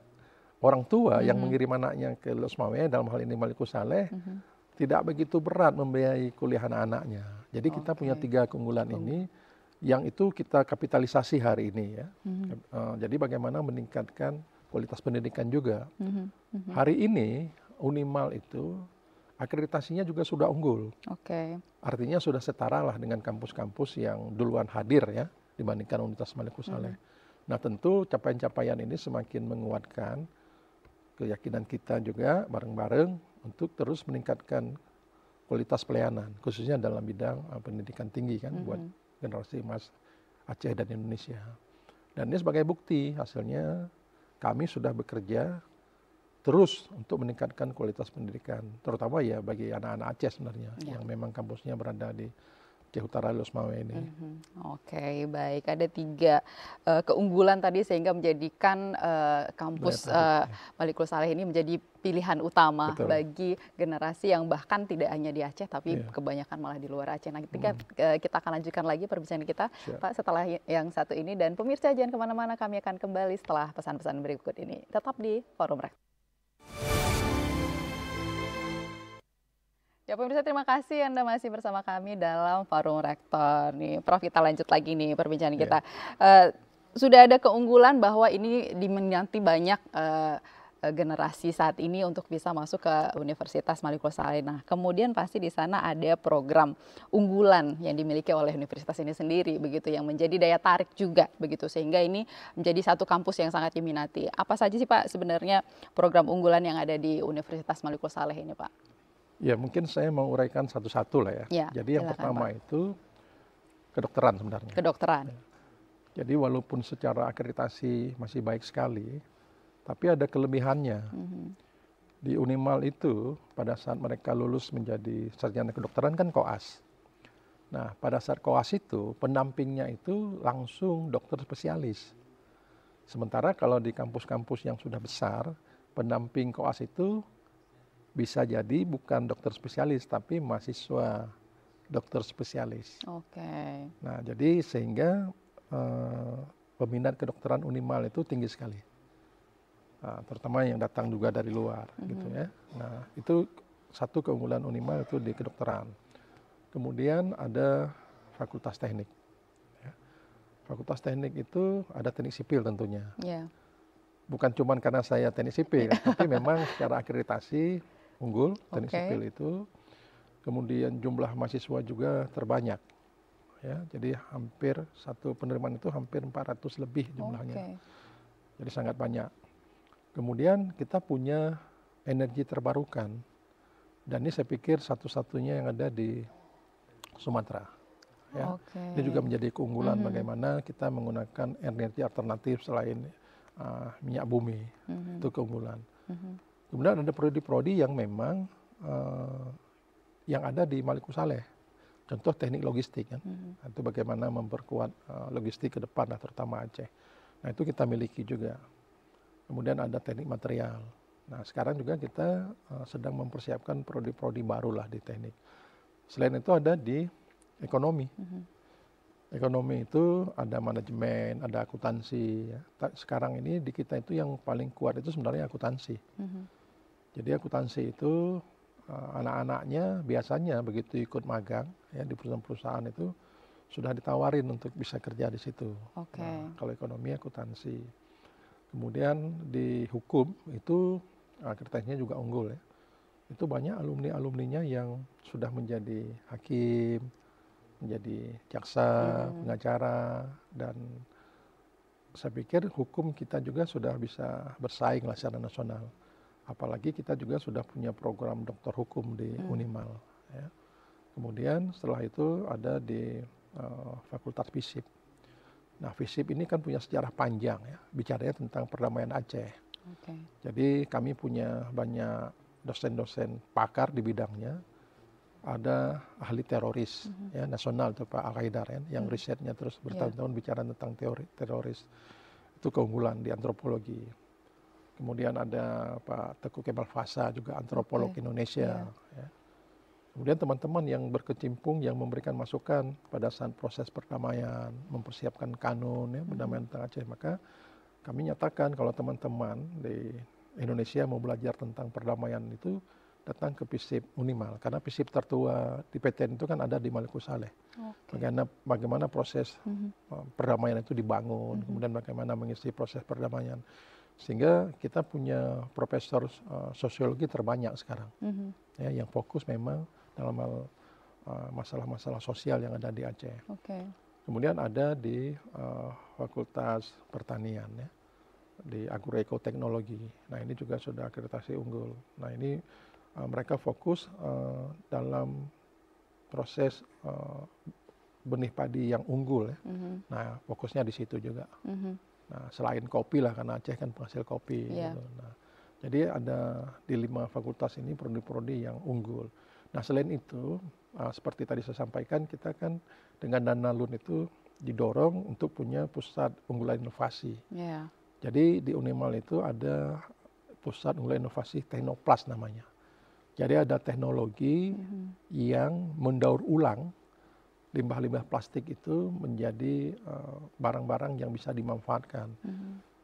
orang tua yang mengirim anaknya ke Los Mawai, dalam hal ini Maliku Saleh, tidak begitu berat membiayai kuliah anak-anaknya. Jadi kita punya 3 keunggulan ini, yang itu kita kapitalisasi hari ini ya. Jadi bagaimana meningkatkan kualitas pendidikan juga. Hari ini Unimal itu akreditasinya juga sudah unggul. Artinya sudah setara lah dengan kampus-kampus yang duluan hadir ya dibandingkan Universitas Maliku Saleh. Nah tentu capaian-capaian ini semakin menguatkan keyakinan kita juga bareng-bareng untuk terus meningkatkan kualitas pelayanan, khususnya dalam bidang pendidikan tinggi kan buat generasi emas Aceh dan Indonesia. Dan ini sebagai bukti hasilnya kami sudah bekerja terus untuk meningkatkan kualitas pendidikan, terutama ya bagi anak-anak Aceh sebenarnya yang memang kampusnya berada di Aceh Utara Los Mawai ini. Oke, baik. Ada 3 keunggulan tadi sehingga menjadikan kampus Maliku Saleh ini menjadi pilihan utama bagi generasi yang bahkan tidak hanya di Aceh tapi kebanyakan malah di luar Aceh. Nah, kita akan lanjutkan lagi perbincangan kita Pak setelah yang satu ini, dan pemirsa jangan kemana-mana, kami akan kembali setelah pesan-pesan berikut ini. Tetap di Forum Rektor. Ya pemirsa, terima kasih Anda masih bersama kami dalam Forum Rektor. Nih, Prof, kita lanjut lagi nih perbincangan kita. Sudah ada keunggulan bahwa ini diminati banyak generasi saat ini untuk bisa masuk ke Universitas Maliku Saleh. Nah, kemudian pasti di sana ada program unggulan yang dimiliki oleh universitas ini sendiri, begitu, yang menjadi daya tarik juga, begitu, sehingga ini menjadi satu kampus yang sangat diminati. Apa saja sih Pak sebenarnya program unggulan yang ada di Universitas Maliku Saleh ini, Pak? Ya mungkin saya mau uraikan satu-satu lah ya. Jadi yang pertama Pak, itu kedokteran sebenarnya. Kedokteran. Jadi walaupun secara akreditasi masih baik sekali, tapi ada kelebihannya. Di Unimal itu pada saat mereka lulus menjadi sarjana kedokteran kan koas. Nah pada saat koas itu pendampingnya itu langsung dokter spesialis. Sementara kalau di kampus-kampus yang sudah besar, pendamping koas itu bisa jadi bukan dokter spesialis tapi mahasiswa dokter spesialis. Nah jadi sehingga peminat kedokteran Unimal itu tinggi sekali, terutama yang datang juga dari luar gitu ya. Nah itu satu keunggulan Unimal itu di kedokteran. Kemudian ada fakultas teknik ya. Fakultas teknik itu ada teknik sipil tentunya. Bukan cuma karena saya teknik sipil, tapi memang secara akreditasi unggul teknik sipil itu. Kemudian jumlah mahasiswa juga terbanyak ya, jadi hampir satu penerimaan itu hampir 400 lebih jumlahnya. Jadi sangat banyak. Kemudian kita punya energi terbarukan, dan ini saya pikir satu-satunya yang ada di Sumatera ya. Ini juga menjadi keunggulan bagaimana kita menggunakan energi alternatif selain minyak bumi. Itu keunggulan. Kemudian ada prodi-prodi yang memang yang ada di Maliku Saleh. Contoh teknik logistik kan. Itu bagaimana memperkuat logistik ke depan, terutama Aceh. Nah itu kita miliki juga. Kemudian ada teknik material. Nah sekarang juga kita sedang mempersiapkan prodi-prodi baru lah di teknik. Selain itu ada di ekonomi. Ekonomi itu ada manajemen, ada akuntansi. Ya. Sekarang ini di kita itu yang paling kuat itu sebenarnya akuntansi. Jadi akuntansi itu anak-anaknya biasanya begitu ikut magang ya di perusahaan-perusahaan itu sudah ditawarin untuk bisa kerja di situ. Nah, kalau ekonomi akuntansi. Kemudian di hukum itu akreditasinya juga unggul ya. Itu banyak alumni-alumninya yang sudah menjadi hakim, menjadi jaksa, pengacara, dan saya pikir hukum kita juga sudah bisa bersaing lah secara nasional. Apalagi kita juga sudah punya program doktor hukum di Unimal. Ya. Kemudian setelah itu ada di Fakultas FISIP. Nah FISIP ini kan punya sejarah panjang ya, bicaranya tentang perdamaian Aceh. Jadi kami punya banyak dosen-dosen pakar di bidangnya. ada ahli teroris ya nasional itu Pak Al-Qaidar ya, yang risetnya terus bertahun-tahun bicara tentang teori teroris. Itu keunggulan di antropologi. Kemudian ada Pak Teguh Kemal Fasa juga antropolog Indonesia. Ya. Kemudian teman-teman yang berkecimpung yang memberikan masukan pada saat proses perdamaian, mempersiapkan kanun ya, perdamaian tentang Aceh. Maka kami nyatakan kalau teman-teman di Indonesia mau belajar tentang perdamaian itu datang ke FISIP Unimal, karena FISIP tertua di PTN itu kan ada di Maluku Saleh. Bagaimana proses perdamaian itu dibangun, kemudian bagaimana mengisi proses perdamaian. Sehingga kita punya profesor sosiologi terbanyak sekarang, ya, yang fokus memang dalam hal masalah-masalah sosial yang ada di Aceh. Kemudian ada di Fakultas Pertanian, ya, di Agroekoteknologi. Nah ini juga sudah akreditasi unggul. Nah ini mereka fokus dalam proses benih padi yang unggul ya. Nah fokusnya di situ juga. Nah selain kopi lah, karena Aceh kan penghasil kopi. Gitu. Nah, jadi ada di 5 fakultas ini prodi-prodi yang unggul. Nah selain itu seperti tadi saya sampaikan, kita kan dengan dana LUN itu didorong untuk punya pusat unggulan inovasi. Jadi di Unimal itu ada pusat unggulan inovasi Teknoplast namanya. Jadi ada teknologi yang mendaur ulang limbah-limbah plastik itu menjadi barang-barang yang bisa dimanfaatkan.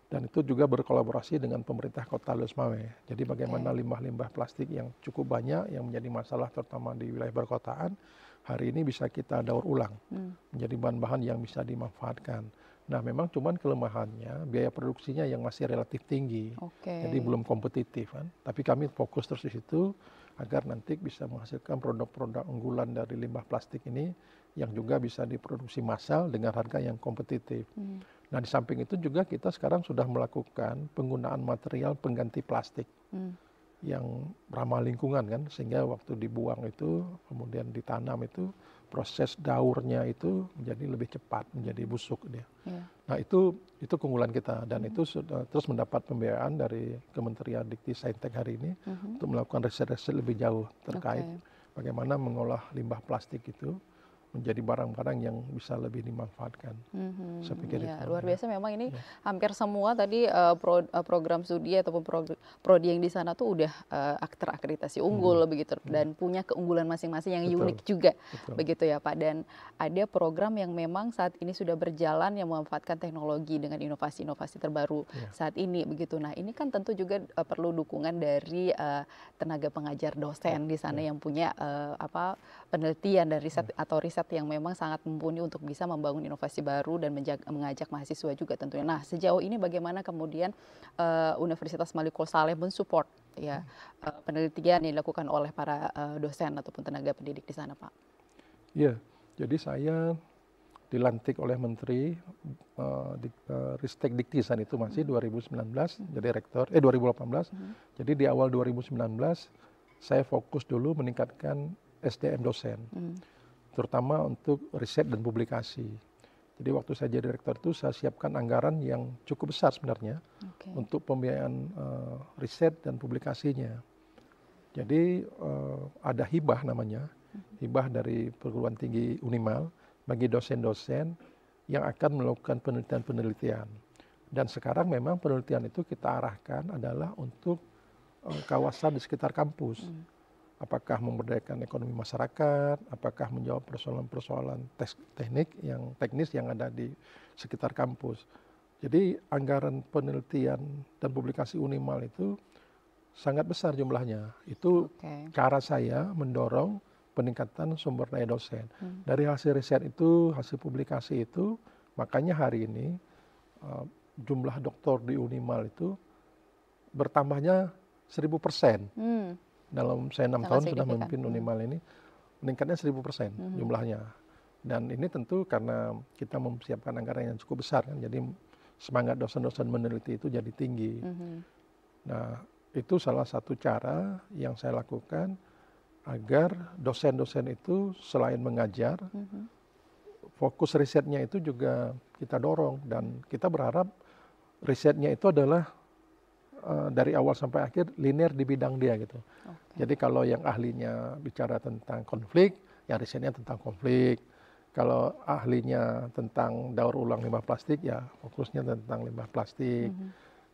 Dan itu juga berkolaborasi dengan pemerintah Kota Lues Mawé. Jadi bagaimana limbah-limbah plastik yang cukup banyak yang menjadi masalah terutama di wilayah perkotaan, hari ini bisa kita daur ulang menjadi bahan-bahan yang bisa dimanfaatkan. Nah memang cuman kelemahannya biaya produksinya yang masih relatif tinggi, jadi belum kompetitif kan. Tapi kami fokus terus di situ agar nanti bisa menghasilkan produk-produk unggulan dari limbah plastik ini yang juga bisa diproduksi massal dengan harga yang kompetitif. Nah di samping itu juga kita sekarang sudah melakukan penggunaan material pengganti plastik yang ramah lingkungan kan, sehingga waktu dibuang itu kemudian ditanam itu proses daurnya itu menjadi lebih cepat, menjadi busuk dia. Nah itu keunggulan kita, dan itu sudah terus mendapat pembiayaan dari Kementerian Dikti Saintek hari ini untuk melakukan riset-riset lebih jauh terkait bagaimana mengolah limbah plastik itu menjadi barang-barang yang bisa lebih dimanfaatkan. Saya pikir itu. Luar biasa memang ini hampir semua tadi program studi ataupun prodi yang di sana tuh udah terakreditasi unggul begitu, dan punya keunggulan masing-masing yang unik juga. Begitu ya Pak. Dan ada program yang memang saat ini sudah berjalan yang memanfaatkan teknologi dengan inovasi-inovasi terbaru saat ini begitu. Nah, ini kan tentu juga perlu dukungan dari tenaga pengajar dosen di sana yang punya penelitian dan riset atau riset yang memang sangat mumpuni untuk bisa membangun inovasi baru dan mengajak mahasiswa juga tentunya. Nah, sejauh ini bagaimana kemudian Universitas Maluku Saleh mensupport ya penelitian yang dilakukan oleh para dosen ataupun tenaga pendidik di sana, Pak? Iya, jadi saya dilantik oleh Menteri Ristek Dikti saat itu masih 2019 jadi rektor 2018. Jadi di awal 2019 saya fokus dulu meningkatkan SDM dosen, terutama untuk riset dan publikasi. Jadi waktu saya jadi rektor itu saya siapkan anggaran yang cukup besar sebenarnya untuk pembiayaan riset dan publikasinya. Jadi ada hibah namanya, hibah dari perguruan tinggi Unimal bagi dosen-dosen yang akan melakukan penelitian-penelitian. Dan sekarang memang penelitian itu kita arahkan adalah untuk kawasan di sekitar kampus. Apakah memberdayakan ekonomi masyarakat, apakah menjawab persoalan-persoalan teknis yang ada di sekitar kampus. Jadi anggaran penelitian dan publikasi Unimal itu sangat besar jumlahnya. Itu cara saya mendorong peningkatan sumber daya dosen. Dari hasil riset itu, hasil publikasi itu, makanya hari ini jumlah doktor di Unimal itu bertambahnya 1000%. Dalam saya 6 tahun sudah memimpin Unimal ini, meningkatnya 1000% jumlahnya. Dan ini tentu karena kita mempersiapkan anggaran yang cukup besar kan, jadi semangat dosen-dosen meneliti itu jadi tinggi. Nah, itu salah satu cara yang saya lakukan agar dosen-dosen itu selain mengajar, fokus risetnya itu juga kita dorong, dan kita berharap risetnya itu adalah dari awal sampai akhir linear di bidang dia gitu. Oke. Jadi kalau yang ahlinya bicara tentang konflik, ya risetnya tentang konflik. Kalau ahlinya tentang daur ulang limbah plastik, ya fokusnya tentang limbah plastik.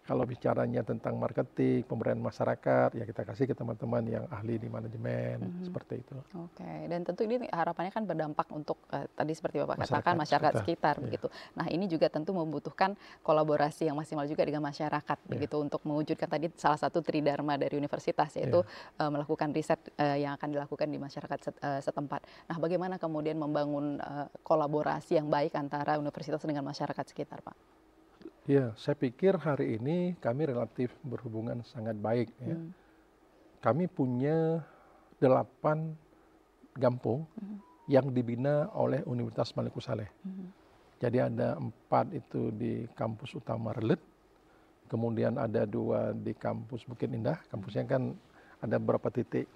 Kalau bicaranya tentang marketing, pemberdayaan masyarakat, ya kita kasih ke teman-teman yang ahli di manajemen, seperti itu. Oke, dan tentu ini harapannya kan berdampak untuk tadi seperti Bapak katakan Masyarakat masyarakat sekitar iya. begitu. Nah, ini juga tentu membutuhkan kolaborasi yang maksimal juga dengan masyarakat begitu untuk mewujudkan tadi salah satu tridharma dari universitas yaitu melakukan riset yang akan dilakukan di masyarakat setempat. Nah, bagaimana kemudian membangun kolaborasi yang baik antara universitas dengan masyarakat sekitar, Pak? Ya, saya pikir hari ini kami relatif berhubungan sangat baik ya. Kami punya 8 kampung yang dibina oleh Universitas Malik Saleh. Jadi ada 4 itu di kampus utama Relet, kemudian ada 2 di kampus Bukit Indah, kampusnya kan ada beberapa titik.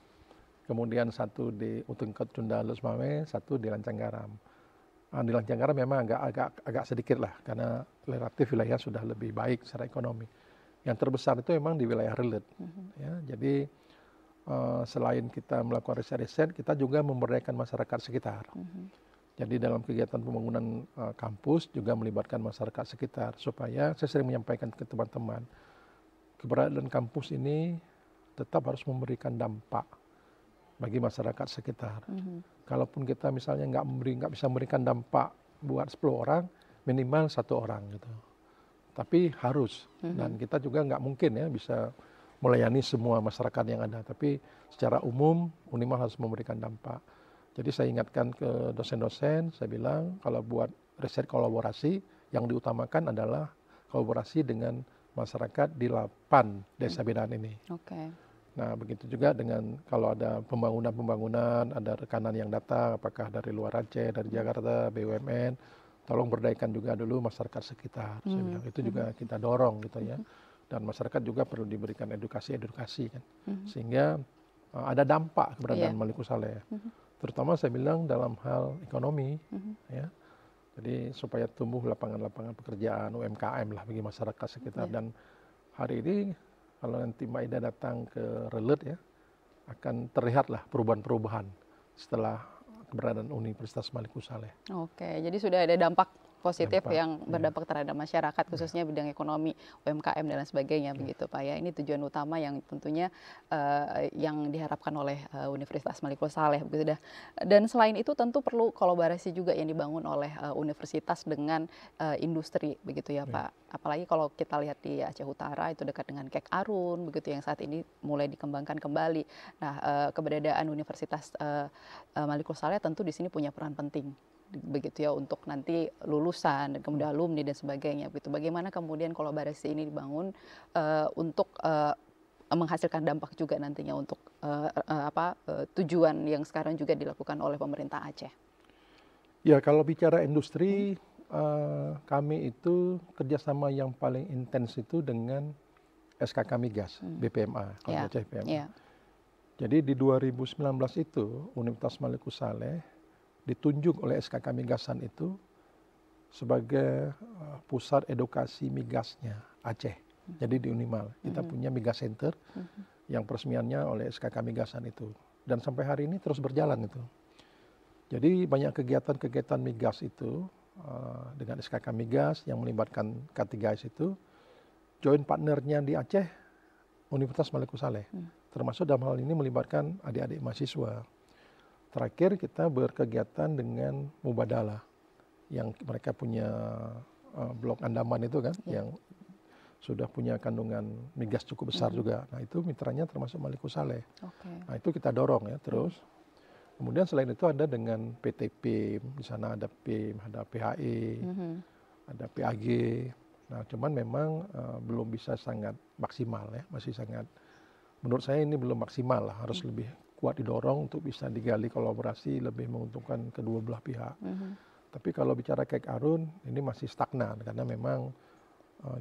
Kemudian 1 di Utengkot Cunda Lusmame, 1 di Lancanggaram. Di Lancanggaram memang agak sedikit lah karena relatif wilayah sudah lebih baik secara ekonomi. Yang terbesar itu memang di wilayah Relet. Ya, jadi selain kita melakukan riset-riset, kita juga memberdayakan masyarakat sekitar. Jadi dalam kegiatan pembangunan kampus juga melibatkan masyarakat sekitar supaya saya sering menyampaikan ke teman-teman, keberadaan kampus ini tetap harus memberikan dampak bagi masyarakat sekitar. Kalaupun kita misalnya nggak bisa memberikan dampak buat 10 orang, minimal 1 orang gitu. Tapi harus, dan kita juga nggak mungkin ya bisa melayani semua masyarakat yang ada. Tapi secara umum Unimal harus memberikan dampak. Jadi saya ingatkan ke dosen-dosen, saya bilang kalau buat riset kolaborasi yang diutamakan adalah kolaborasi dengan masyarakat di 8 desa binaan ini. Nah, begitu juga dengan kalau ada pembangunan, ada rekanan yang datang, apakah dari luar Aceh, dari Jakarta, BUMN, tolong berdayakan juga dulu masyarakat sekitar. Saya bilang itu juga kita dorong gitu ya. Dan masyarakat juga perlu diberikan edukasi kan, sehingga ada dampak keberadaan Malik Saleh. Terutama saya bilang dalam hal ekonomi, ya. Jadi supaya tumbuh lapangan-lapangan pekerjaan UMKM lah bagi masyarakat sekitar. Dan hari ini kalau nanti Mbak Ida datang ke Relet ya, akan terlihatlah perubahan-perubahan setelah keberadaan Universitas Malik Saleh. Oke, jadi sudah ada dampak positif yang berdampak terhadap masyarakat, khususnya bidang ekonomi, UMKM dan lain sebagainya, begitu Pak ya. Ini tujuan utama yang tentunya yang diharapkan oleh Universitas Malik Saleh, begitu dah. Dan selain itu tentu perlu kolaborasi juga yang dibangun oleh universitas dengan industri, begitu ya Pak. Apalagi kalau kita lihat di Aceh Utara itu dekat dengan Kek Arun, begitu yang saat ini mulai dikembangkan kembali. Nah, keberadaan Universitas Malik Saleh tentu di sini punya peran penting, begitu ya, untuk nanti lulusan dan kemudian alumni dan sebagainya, begitu. Bagaimana kemudian kolaborasi ini dibangun untuk menghasilkan dampak juga nantinya untuk tujuan yang sekarang juga dilakukan oleh pemerintah Aceh? Ya, kalau bicara industri, kami itu kerjasama yang paling intens itu dengan SKK Migas, BPMA, kalau Aceh BPMA. Jadi di 2019 itu Universitas Malik Saleh ditunjuk oleh SKK Migasan itu sebagai pusat edukasi migasnya Aceh. Jadi di Unimal kita punya Migas Center yang peresmiannya oleh SKK Migasan itu. Dan sampai hari ini terus berjalan itu. Jadi banyak kegiatan-kegiatan migas itu dengan SKK Migas yang melibatkan K3S itu. Joint partnernya di Aceh Universitas Malik Saleh. Termasuk dalam hal ini melibatkan adik-adik mahasiswa. Terakhir kita berkegiatan dengan Mubadalah yang mereka punya blok Andaman itu kan, yang sudah punya kandungan migas cukup besar juga. Nah itu mitranya termasuk Malik Saleh. Nah itu kita dorong ya terus. Kemudian selain itu ada dengan PT PIM, di sana ada PIM, ada PHI, ada PAG. Nah cuman memang belum bisa sangat maksimal ya, masih sangat, menurut saya ini belum maksimal lah, harus lebih kuat didorong untuk bisa digali kolaborasi lebih menguntungkan kedua belah pihak. Tapi kalau bicara Kek Arun ini masih stagnan karena memang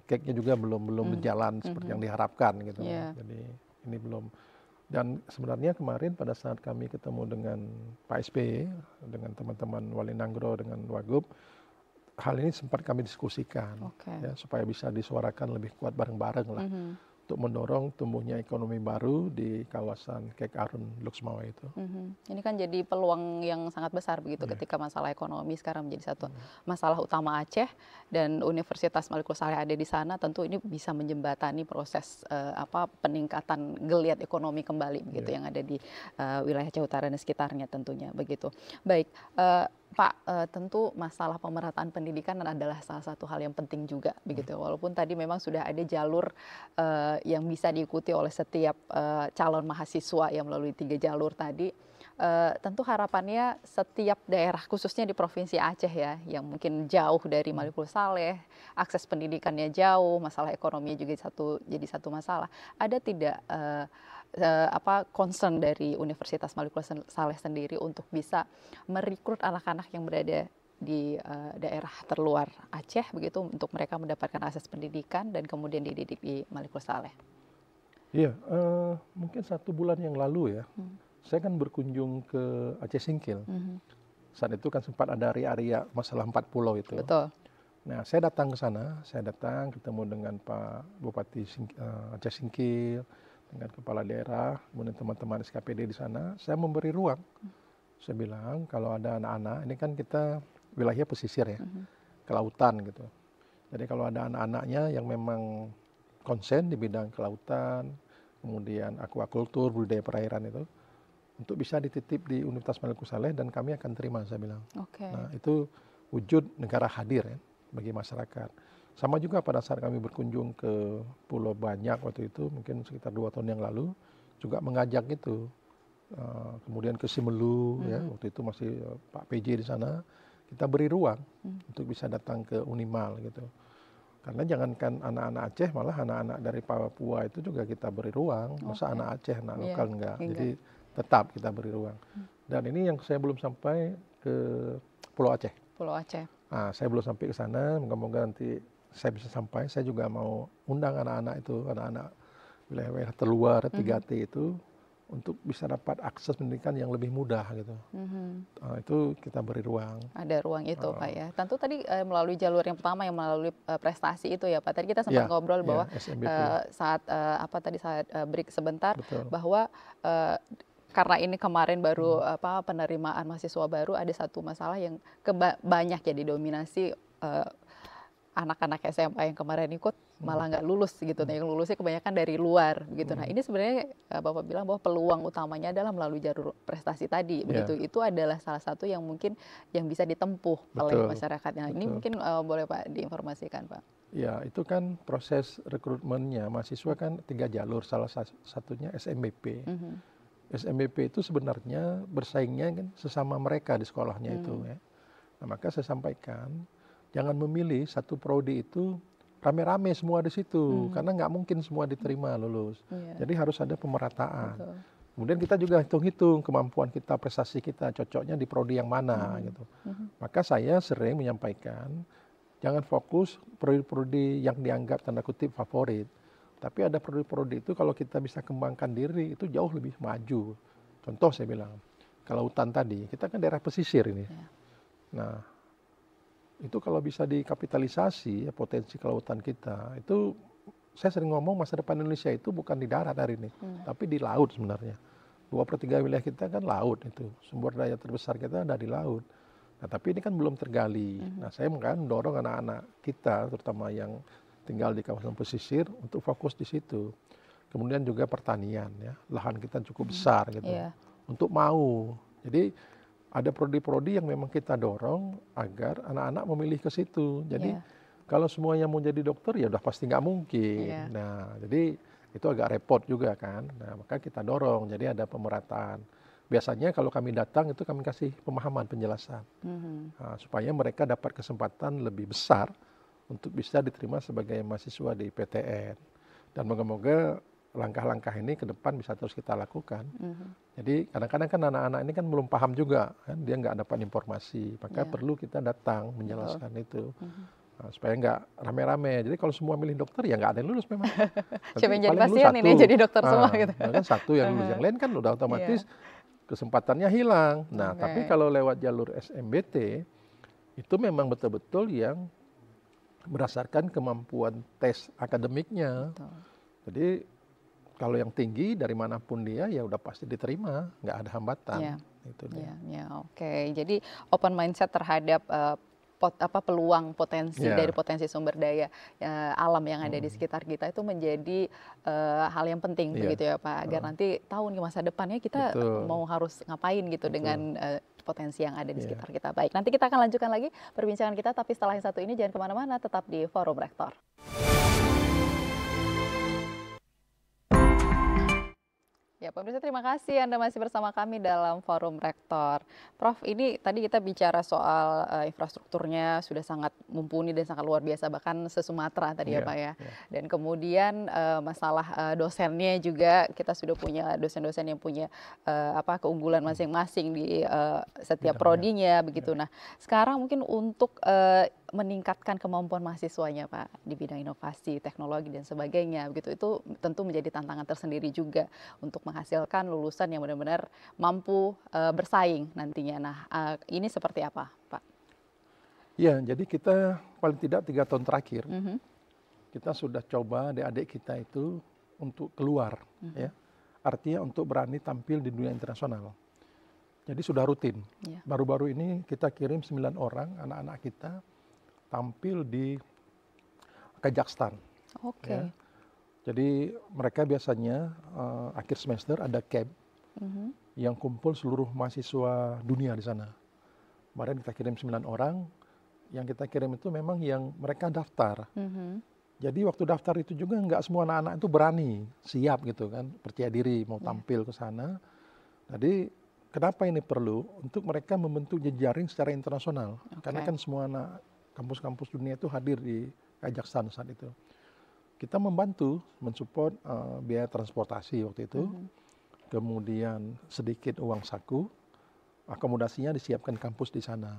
keknya juga belum berjalan seperti yang diharapkan gitu. Jadi ini belum. Dan sebenarnya kemarin pada saat kami ketemu dengan Pak SBY, dengan teman-teman Wali Nanggro, dengan Wagub, hal ini sempat kami diskusikan ya, supaya bisa disuarakan lebih kuat bareng-bareng lah. untuk mendorong tumbuhnya ekonomi baru di kawasan Kek Arun Luxmawa itu. Ini kan jadi peluang yang sangat besar begitu ketika masalah ekonomi sekarang menjadi satu masalah utama Aceh, dan Universitas Malikul Saleh ada di sana, tentu ini bisa menjembatani proses peningkatan geliat ekonomi kembali begitu yang ada di wilayah Aceh Utara dan sekitarnya tentunya begitu. Baik, Pak, tentu masalah pemerataan pendidikan adalah salah satu hal yang penting juga begitu. Walaupun tadi memang sudah ada jalur yang bisa diikuti oleh setiap calon mahasiswa yang melalui 3 jalur tadi. Tentu harapannya setiap daerah, khususnya di Provinsi Aceh ya, yang mungkin jauh dari Malikul Saleh, akses pendidikannya jauh, masalah ekonominya juga jadi satu masalah. Ada tidak concern dari Universitas Malikul Saleh sendiri untuk bisa merekrut anak-anak yang berada di daerah terluar Aceh begitu, untuk mereka mendapatkan akses pendidikan dan kemudian dididik di Malikul Saleh? Iya, mungkin 1 bulan yang lalu ya, saya kan berkunjung ke Aceh Singkil. Saat itu kan sempat ada area-area masalah 4 pulau itu. Betul. Nah, saya datang ke sana, ketemu dengan Pak Bupati Aceh Singkil, dengan kepala daerah, kemudian teman-teman SKPD di sana. Saya memberi ruang. Saya bilang kalau ada anak-anak, ini kan kita wilayah pesisir ya, kelautan gitu. Jadi kalau ada anak-anaknya yang memang konsen di bidang kelautan, kemudian aquaculture, budidaya perairan itu, untuk bisa dititip di Universitas Malikul Saleh dan kami akan terima, saya bilang. Nah, itu wujud negara hadir ya bagi masyarakat. Sama juga pada saat kami berkunjung ke Pulau Banyak waktu itu, mungkin sekitar 2 tahun yang lalu, juga mengajak itu. Kemudian ke Simelu, ya, waktu itu masih Pak PJ di sana, kita beri ruang untuk bisa datang ke Unimal gitu. Karena jangankan anak-anak Aceh, malah anak-anak dari Papua itu juga kita beri ruang. Masa anak Aceh, anak lokal enggak. Jadi tetap kita beri ruang. Dan ini yang saya belum sampai ke Pulau Aceh. Pulau Aceh. Nah, saya belum sampai ke sana, moga-moga nanti saya bisa sampai. Saya juga mau undang anak-anak itu, anak-anak wilayah-wilayah terluar 3T itu, untuk bisa dapat akses pendidikan yang lebih mudah gitu. Itu kita beri ruang. Ada ruang itu Pak ya. Tentu tadi melalui jalur yang pertama yang melalui prestasi itu ya Pak. Tadi kita sempat ngobrol bahwa saat break sebentar, bahwa karena ini kemarin baru penerimaan mahasiswa baru, ada satu masalah yang banyak jadi dominasi anak-anak SMA yang kemarin ikut malah nggak lulus gitu. Nah, yang lulusnya kebanyakan dari luar gitu. Nah, ini sebenarnya Bapak bilang bahwa peluang utamanya adalah melalui jalur prestasi tadi begitu. Itu adalah salah satu yang mungkin yang bisa ditempuh oleh masyarakatnya. Ini mungkin boleh Pak diinformasikan Pak. Ya, itu kan proses rekrutmennya mahasiswa kan 3 jalur, salah satunya SMBP. SMBP itu sebenarnya bersaingnya kan sesama mereka di sekolahnya itu ya. Nah, maka saya sampaikan, jangan memilih satu prodi itu rame-rame semua di situ, karena nggak mungkin semua diterima lulus. Jadi harus ada pemerataan. Kemudian kita juga hitung-hitung kemampuan kita, prestasi kita, cocoknya di prodi yang mana gitu. Maka saya sering menyampaikan, jangan fokus prodi-prodi yang dianggap tanda kutip favorit. Tapi ada prodi-prodi itu kalau kita bisa kembangkan diri, itu jauh lebih maju. Contoh saya bilang, kelautan tadi, kita kan daerah pesisir ini. Nah, itu kalau bisa dikapitalisasi ya, potensi kelautan kita, itu saya sering ngomong masa depan Indonesia itu bukan di darat hari ini, tapi di laut sebenarnya. 2/3 wilayah kita kan laut itu, sumber daya terbesar kita ada di laut. Nah, tapi ini kan belum tergali. Nah, saya mendorong anak-anak kita, terutama yang tinggal di kawasan pesisir, untuk fokus di situ. Kemudian juga pertanian ya, lahan kita cukup besar gitu, untuk mau. Jadi ada prodi-prodi yang memang kita dorong agar anak-anak memilih ke situ. Jadi kalau semuanya mau jadi dokter ya udah pasti nggak mungkin. Nah, jadi itu agak repot juga kan. Nah, maka kita dorong. Jadi ada pemerataan. Biasanya kalau kami datang itu kami kasih pemahaman, penjelasan, supaya mereka dapat kesempatan lebih besar untuk bisa diterima sebagai mahasiswa di PTN. Dan moga-moga langkah-langkah ini ke depan bisa terus kita lakukan. Jadi kadang-kadang kan anak-anak ini kan belum paham juga, kan dia nggak dapat informasi, maka perlu kita datang menjelaskan itu. Nah, supaya nggak rame-rame. Jadi kalau semua milih dokter ya nggak ada yang lulus memang. Siapa yang jadi pasien ini jadi dokter semua gitu. Kan satu yang lulus, yang lain kan udah otomatis kesempatannya hilang. Nah, tapi kalau lewat jalur SMBT itu memang betul-betul yang berdasarkan kemampuan tes akademiknya. Jadi kalau yang tinggi dari manapun dia ya udah pasti diterima, nggak ada hambatan. Ya, Itu dia. oke. Jadi open mindset terhadap peluang potensi dari potensi sumber daya alam yang ada di sekitar kita itu menjadi hal yang penting begitu ya Pak, agar nanti tahu nih masa depannya kita mau harus ngapain gitu dengan potensi yang ada di sekitar kita. Baik, nanti kita akan lanjutkan lagi perbincangan kita, tapi setelah yang satu ini jangan kemana-mana, tetap di Forum Rektor. Ya, pemirsa, terima kasih Anda masih bersama kami dalam Forum Rektor. Prof, ini tadi kita bicara soal infrastrukturnya sudah sangat mumpuni dan sangat luar biasa, bahkan se-Sumatera tadi ya Pak ya. Dan kemudian masalah dosennya juga, kita sudah punya dosen-dosen yang punya keunggulan masing-masing di setiap prodinya begitu. Nah, sekarang mungkin untuk meningkatkan kemampuan mahasiswanya Pak di bidang inovasi, teknologi dan sebagainya begitu, itu tentu menjadi tantangan tersendiri juga untuk menghasilkan lulusan yang benar-benar mampu bersaing nantinya. Nah, ini seperti apa Pak? Ya, jadi kita paling tidak 3 tahun terakhir kita sudah coba adik-adik kita itu untuk keluar, ya, artinya untuk berani tampil di dunia internasional. Jadi sudah rutin. Baru-baru ini kita kirim 9 orang anak-anak kita tampil di Kazakhstan. Ya. Jadi mereka biasanya akhir semester ada camp yang kumpul seluruh mahasiswa dunia di sana. Kemarin kita kirim 9 orang, yang kita kirim itu memang yang mereka daftar. Jadi waktu daftar itu juga nggak semua anak-anak itu berani, siap gitu kan, percaya diri mau tampil ke sana. Jadi kenapa ini perlu? Untuk mereka membentuk jejaring secara internasional. Karena kan semua anak kampus-kampus dunia itu hadir di Kazakhstan saat itu. Kita membantu, mensupport biaya transportasi waktu itu, kemudian sedikit uang saku, akomodasinya disiapkan kampus di sana.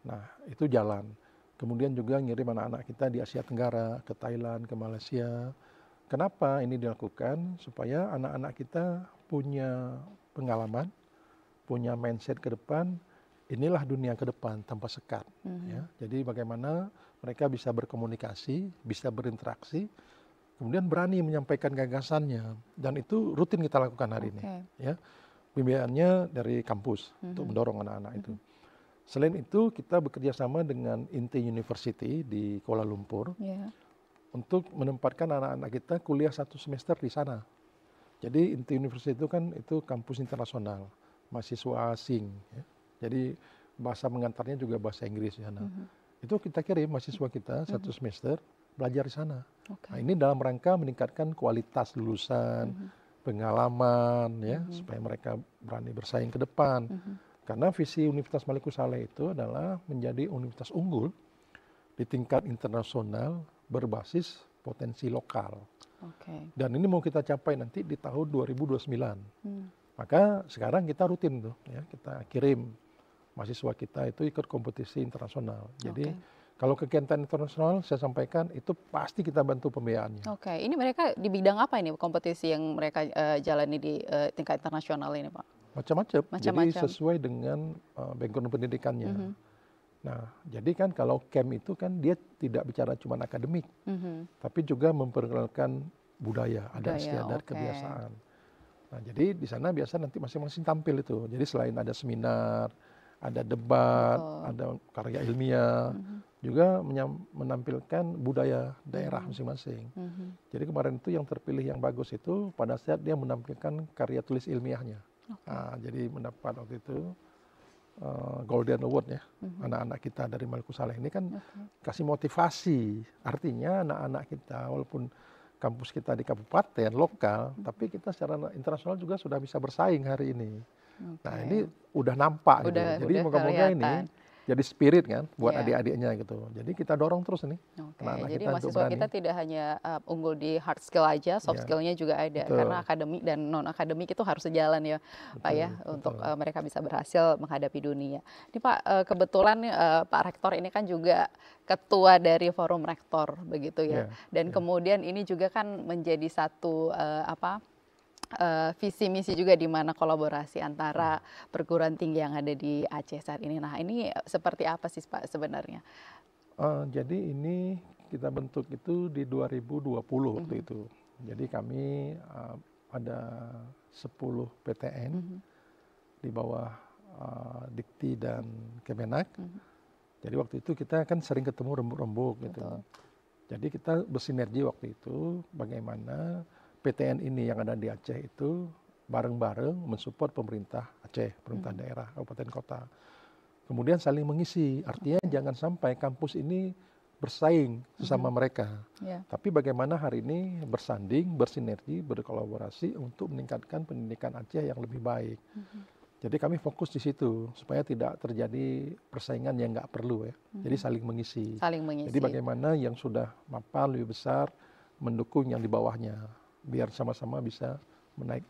Nah, itu jalan. Kemudian juga ngirim anak-anak kita di Asia Tenggara, ke Thailand, ke Malaysia. Kenapa ini dilakukan? Supaya anak-anak kita punya pengalaman, punya mindset ke depan, inilah dunia ke depan tanpa sekat. Ya. Jadi bagaimana mereka bisa berkomunikasi, bisa berinteraksi, kemudian berani menyampaikan gagasannya. Dan itu rutin kita lakukan hari ini. Ya. Pembiayaannya dari kampus untuk mendorong anak-anak itu. Selain itu kita bekerja sama dengan Inti University di Kuala Lumpur untuk menempatkan anak-anak kita kuliah 1 semester di sana. Jadi Inti University itu kan itu kampus internasional, mahasiswa asing. Ya. Jadi bahasa mengantarnya juga bahasa Inggris di sana. Itu kita kirim mahasiswa kita 1 semester belajar di sana. Nah, ini dalam rangka meningkatkan kualitas lulusan, pengalaman, ya, supaya mereka berani bersaing ke depan. Karena visi Universitas Maliku Saleh itu adalah menjadi universitas unggul di tingkat internasional berbasis potensi lokal. Dan ini mau kita capai nanti di tahun 2029. Maka sekarang kita rutin tuh, ya, kita kirim mahasiswa kita itu ikut kompetisi internasional. Jadi kalau kegiatan internasional saya sampaikan itu pasti kita bantu pembiayaannya. Ini mereka di bidang apa ini kompetisi yang mereka jalani di tingkat internasional ini Pak? Macam-macam. Jadi sesuai dengan background pendidikannya. Nah, jadi kan kalau camp itu kan dia tidak bicara cuma akademik, tapi juga memperkenalkan budaya, adat istiadat, kebiasaan. Nah, jadi di sana biasa nanti masing-masing tampil itu. Jadi selain ada seminar, ada debat, ada karya ilmiah, juga menampilkan budaya daerah masing-masing. Jadi kemarin itu yang terpilih yang bagus itu pada saat dia menampilkan karya tulis ilmiahnya. Nah, jadi mendapat waktu itu Golden Award ya. Anak-anak kita dari Maliku Saleh ini kan kasih motivasi. Artinya anak-anak kita walaupun kampus kita di kabupaten lokal, tapi kita secara internasional juga sudah bisa bersaing hari ini. Nah, ini udah nampak gitu. Jadi moga-moga ini jadi spirit kan buat adik-adiknya gitu. Jadi kita dorong terus nih. Jadi mahasiswa kita tidak hanya unggul di hard skill aja, soft skillnya juga ada. Karena akademik dan non akademik itu harus sejalan ya Pak ya, untuk mereka bisa berhasil menghadapi dunia. Ini Pak, kebetulan Pak Rektor ini kan juga ketua dari Forum Rektor begitu ya. Dan kemudian ini juga kan menjadi satu visi misi juga di mana kolaborasi antara perguruan tinggi yang ada di Aceh saat ini. Nah, ini seperti apa sih Pak sebenarnya? Jadi ini kita bentuk itu di 2020 waktu itu. Jadi kami ada 10 PTN di bawah Dikti dan Kemenak. Jadi waktu itu kita kan sering ketemu rembuk-rembuk gitu. Jadi kita bersinergi waktu itu bagaimana PTN ini yang ada di Aceh itu bareng-bareng mensupport pemerintah Aceh, pemerintah daerah, kabupaten kota. Kemudian saling mengisi, artinya jangan sampai kampus ini bersaing sesama mereka. Tapi bagaimana hari ini bersanding, bersinergi, berkolaborasi untuk meningkatkan pendidikan Aceh yang lebih baik. Jadi kami fokus di situ supaya tidak terjadi persaingan yang nggak perlu ya. Jadi saling mengisi. Jadi bagaimana yang sudah mapan lebih besar mendukung yang di bawahnya, biar sama-sama bisa menaik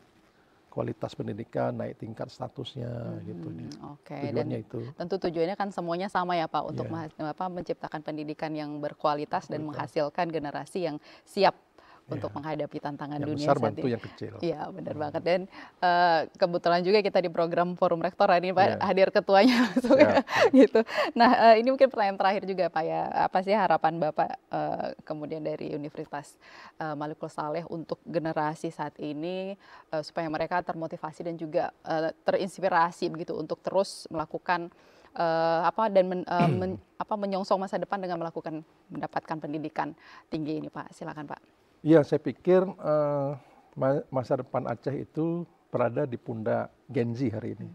kualitas pendidikan, naik tingkat statusnya gitu. Oke, dan itu. Tentu tujuannya kan semuanya sama ya Pak, untuk menciptakan pendidikan yang berkualitas dan menghasilkan generasi yang siap untuk menghadapi tantangan yang dunia besar saat bantu ini. Yang kecil. Iya, benar banget. Dan kebetulan juga kita di program Forum Rektor ini Pak, hadir ketuanya langsung gitu. Nah, ini mungkin pertanyaan terakhir juga Pak ya. Apa sih harapan Bapak kemudian dari Universitas Malikul Saleh untuk generasi saat ini supaya mereka termotivasi dan juga terinspirasi begitu untuk terus melakukan menyongsong masa depan dengan mendapatkan pendidikan tinggi ini Pak. Silakan Pak. Iya, saya pikir masa depan Aceh itu berada di pundak Gen Z hari ini.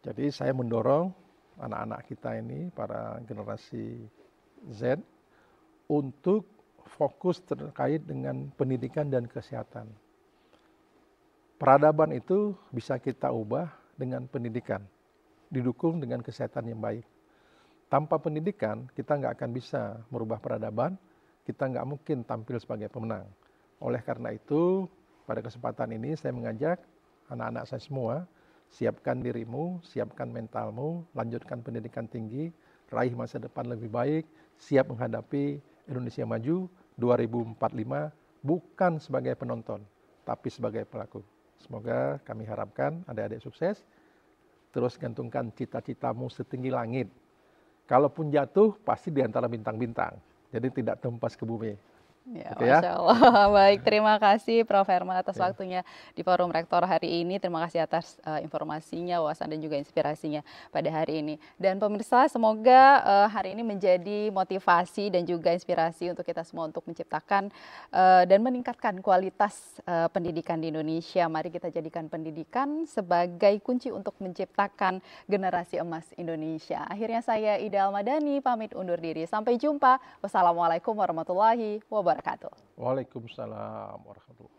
Jadi saya mendorong anak-anak kita ini, para generasi Z, untuk fokus terkait dengan pendidikan dan kesehatan. Peradaban itu bisa kita ubah dengan pendidikan, didukung dengan kesehatan yang baik. Tanpa pendidikan, kita nggak akan bisa merubah peradaban, kita nggak mungkin tampil sebagai pemenang. Oleh karena itu, pada kesempatan ini saya mengajak anak-anak saya semua, siapkan dirimu, siapkan mentalmu, lanjutkan pendidikan tinggi, raih masa depan lebih baik, siap menghadapi Indonesia Maju 2045, bukan sebagai penonton, tapi sebagai pelaku. Semoga kami harapkan adik-adik sukses, terus gantungkan cita-citamu setinggi langit. Kalaupun jatuh, pasti di antara bintang-bintang. Jadi tidak tempas ke bumi. Ya, Masya Allah. Baik, terima kasih Prof. Herman atas waktunya di Forum Rektor hari ini. Terima kasih atas informasinya, wawasan dan juga inspirasinya pada hari ini. Dan pemirsa, semoga hari ini menjadi motivasi dan juga inspirasi untuk kita semua untuk menciptakan dan meningkatkan kualitas pendidikan di Indonesia. Mari kita jadikan pendidikan sebagai kunci untuk menciptakan generasi emas Indonesia. Akhirnya saya Ida Almadani pamit undur diri. Sampai jumpa. Wassalamualaikum warahmatullahi wabarakatuh. Waalaikumsalam warahmatullahi wabarakatuh.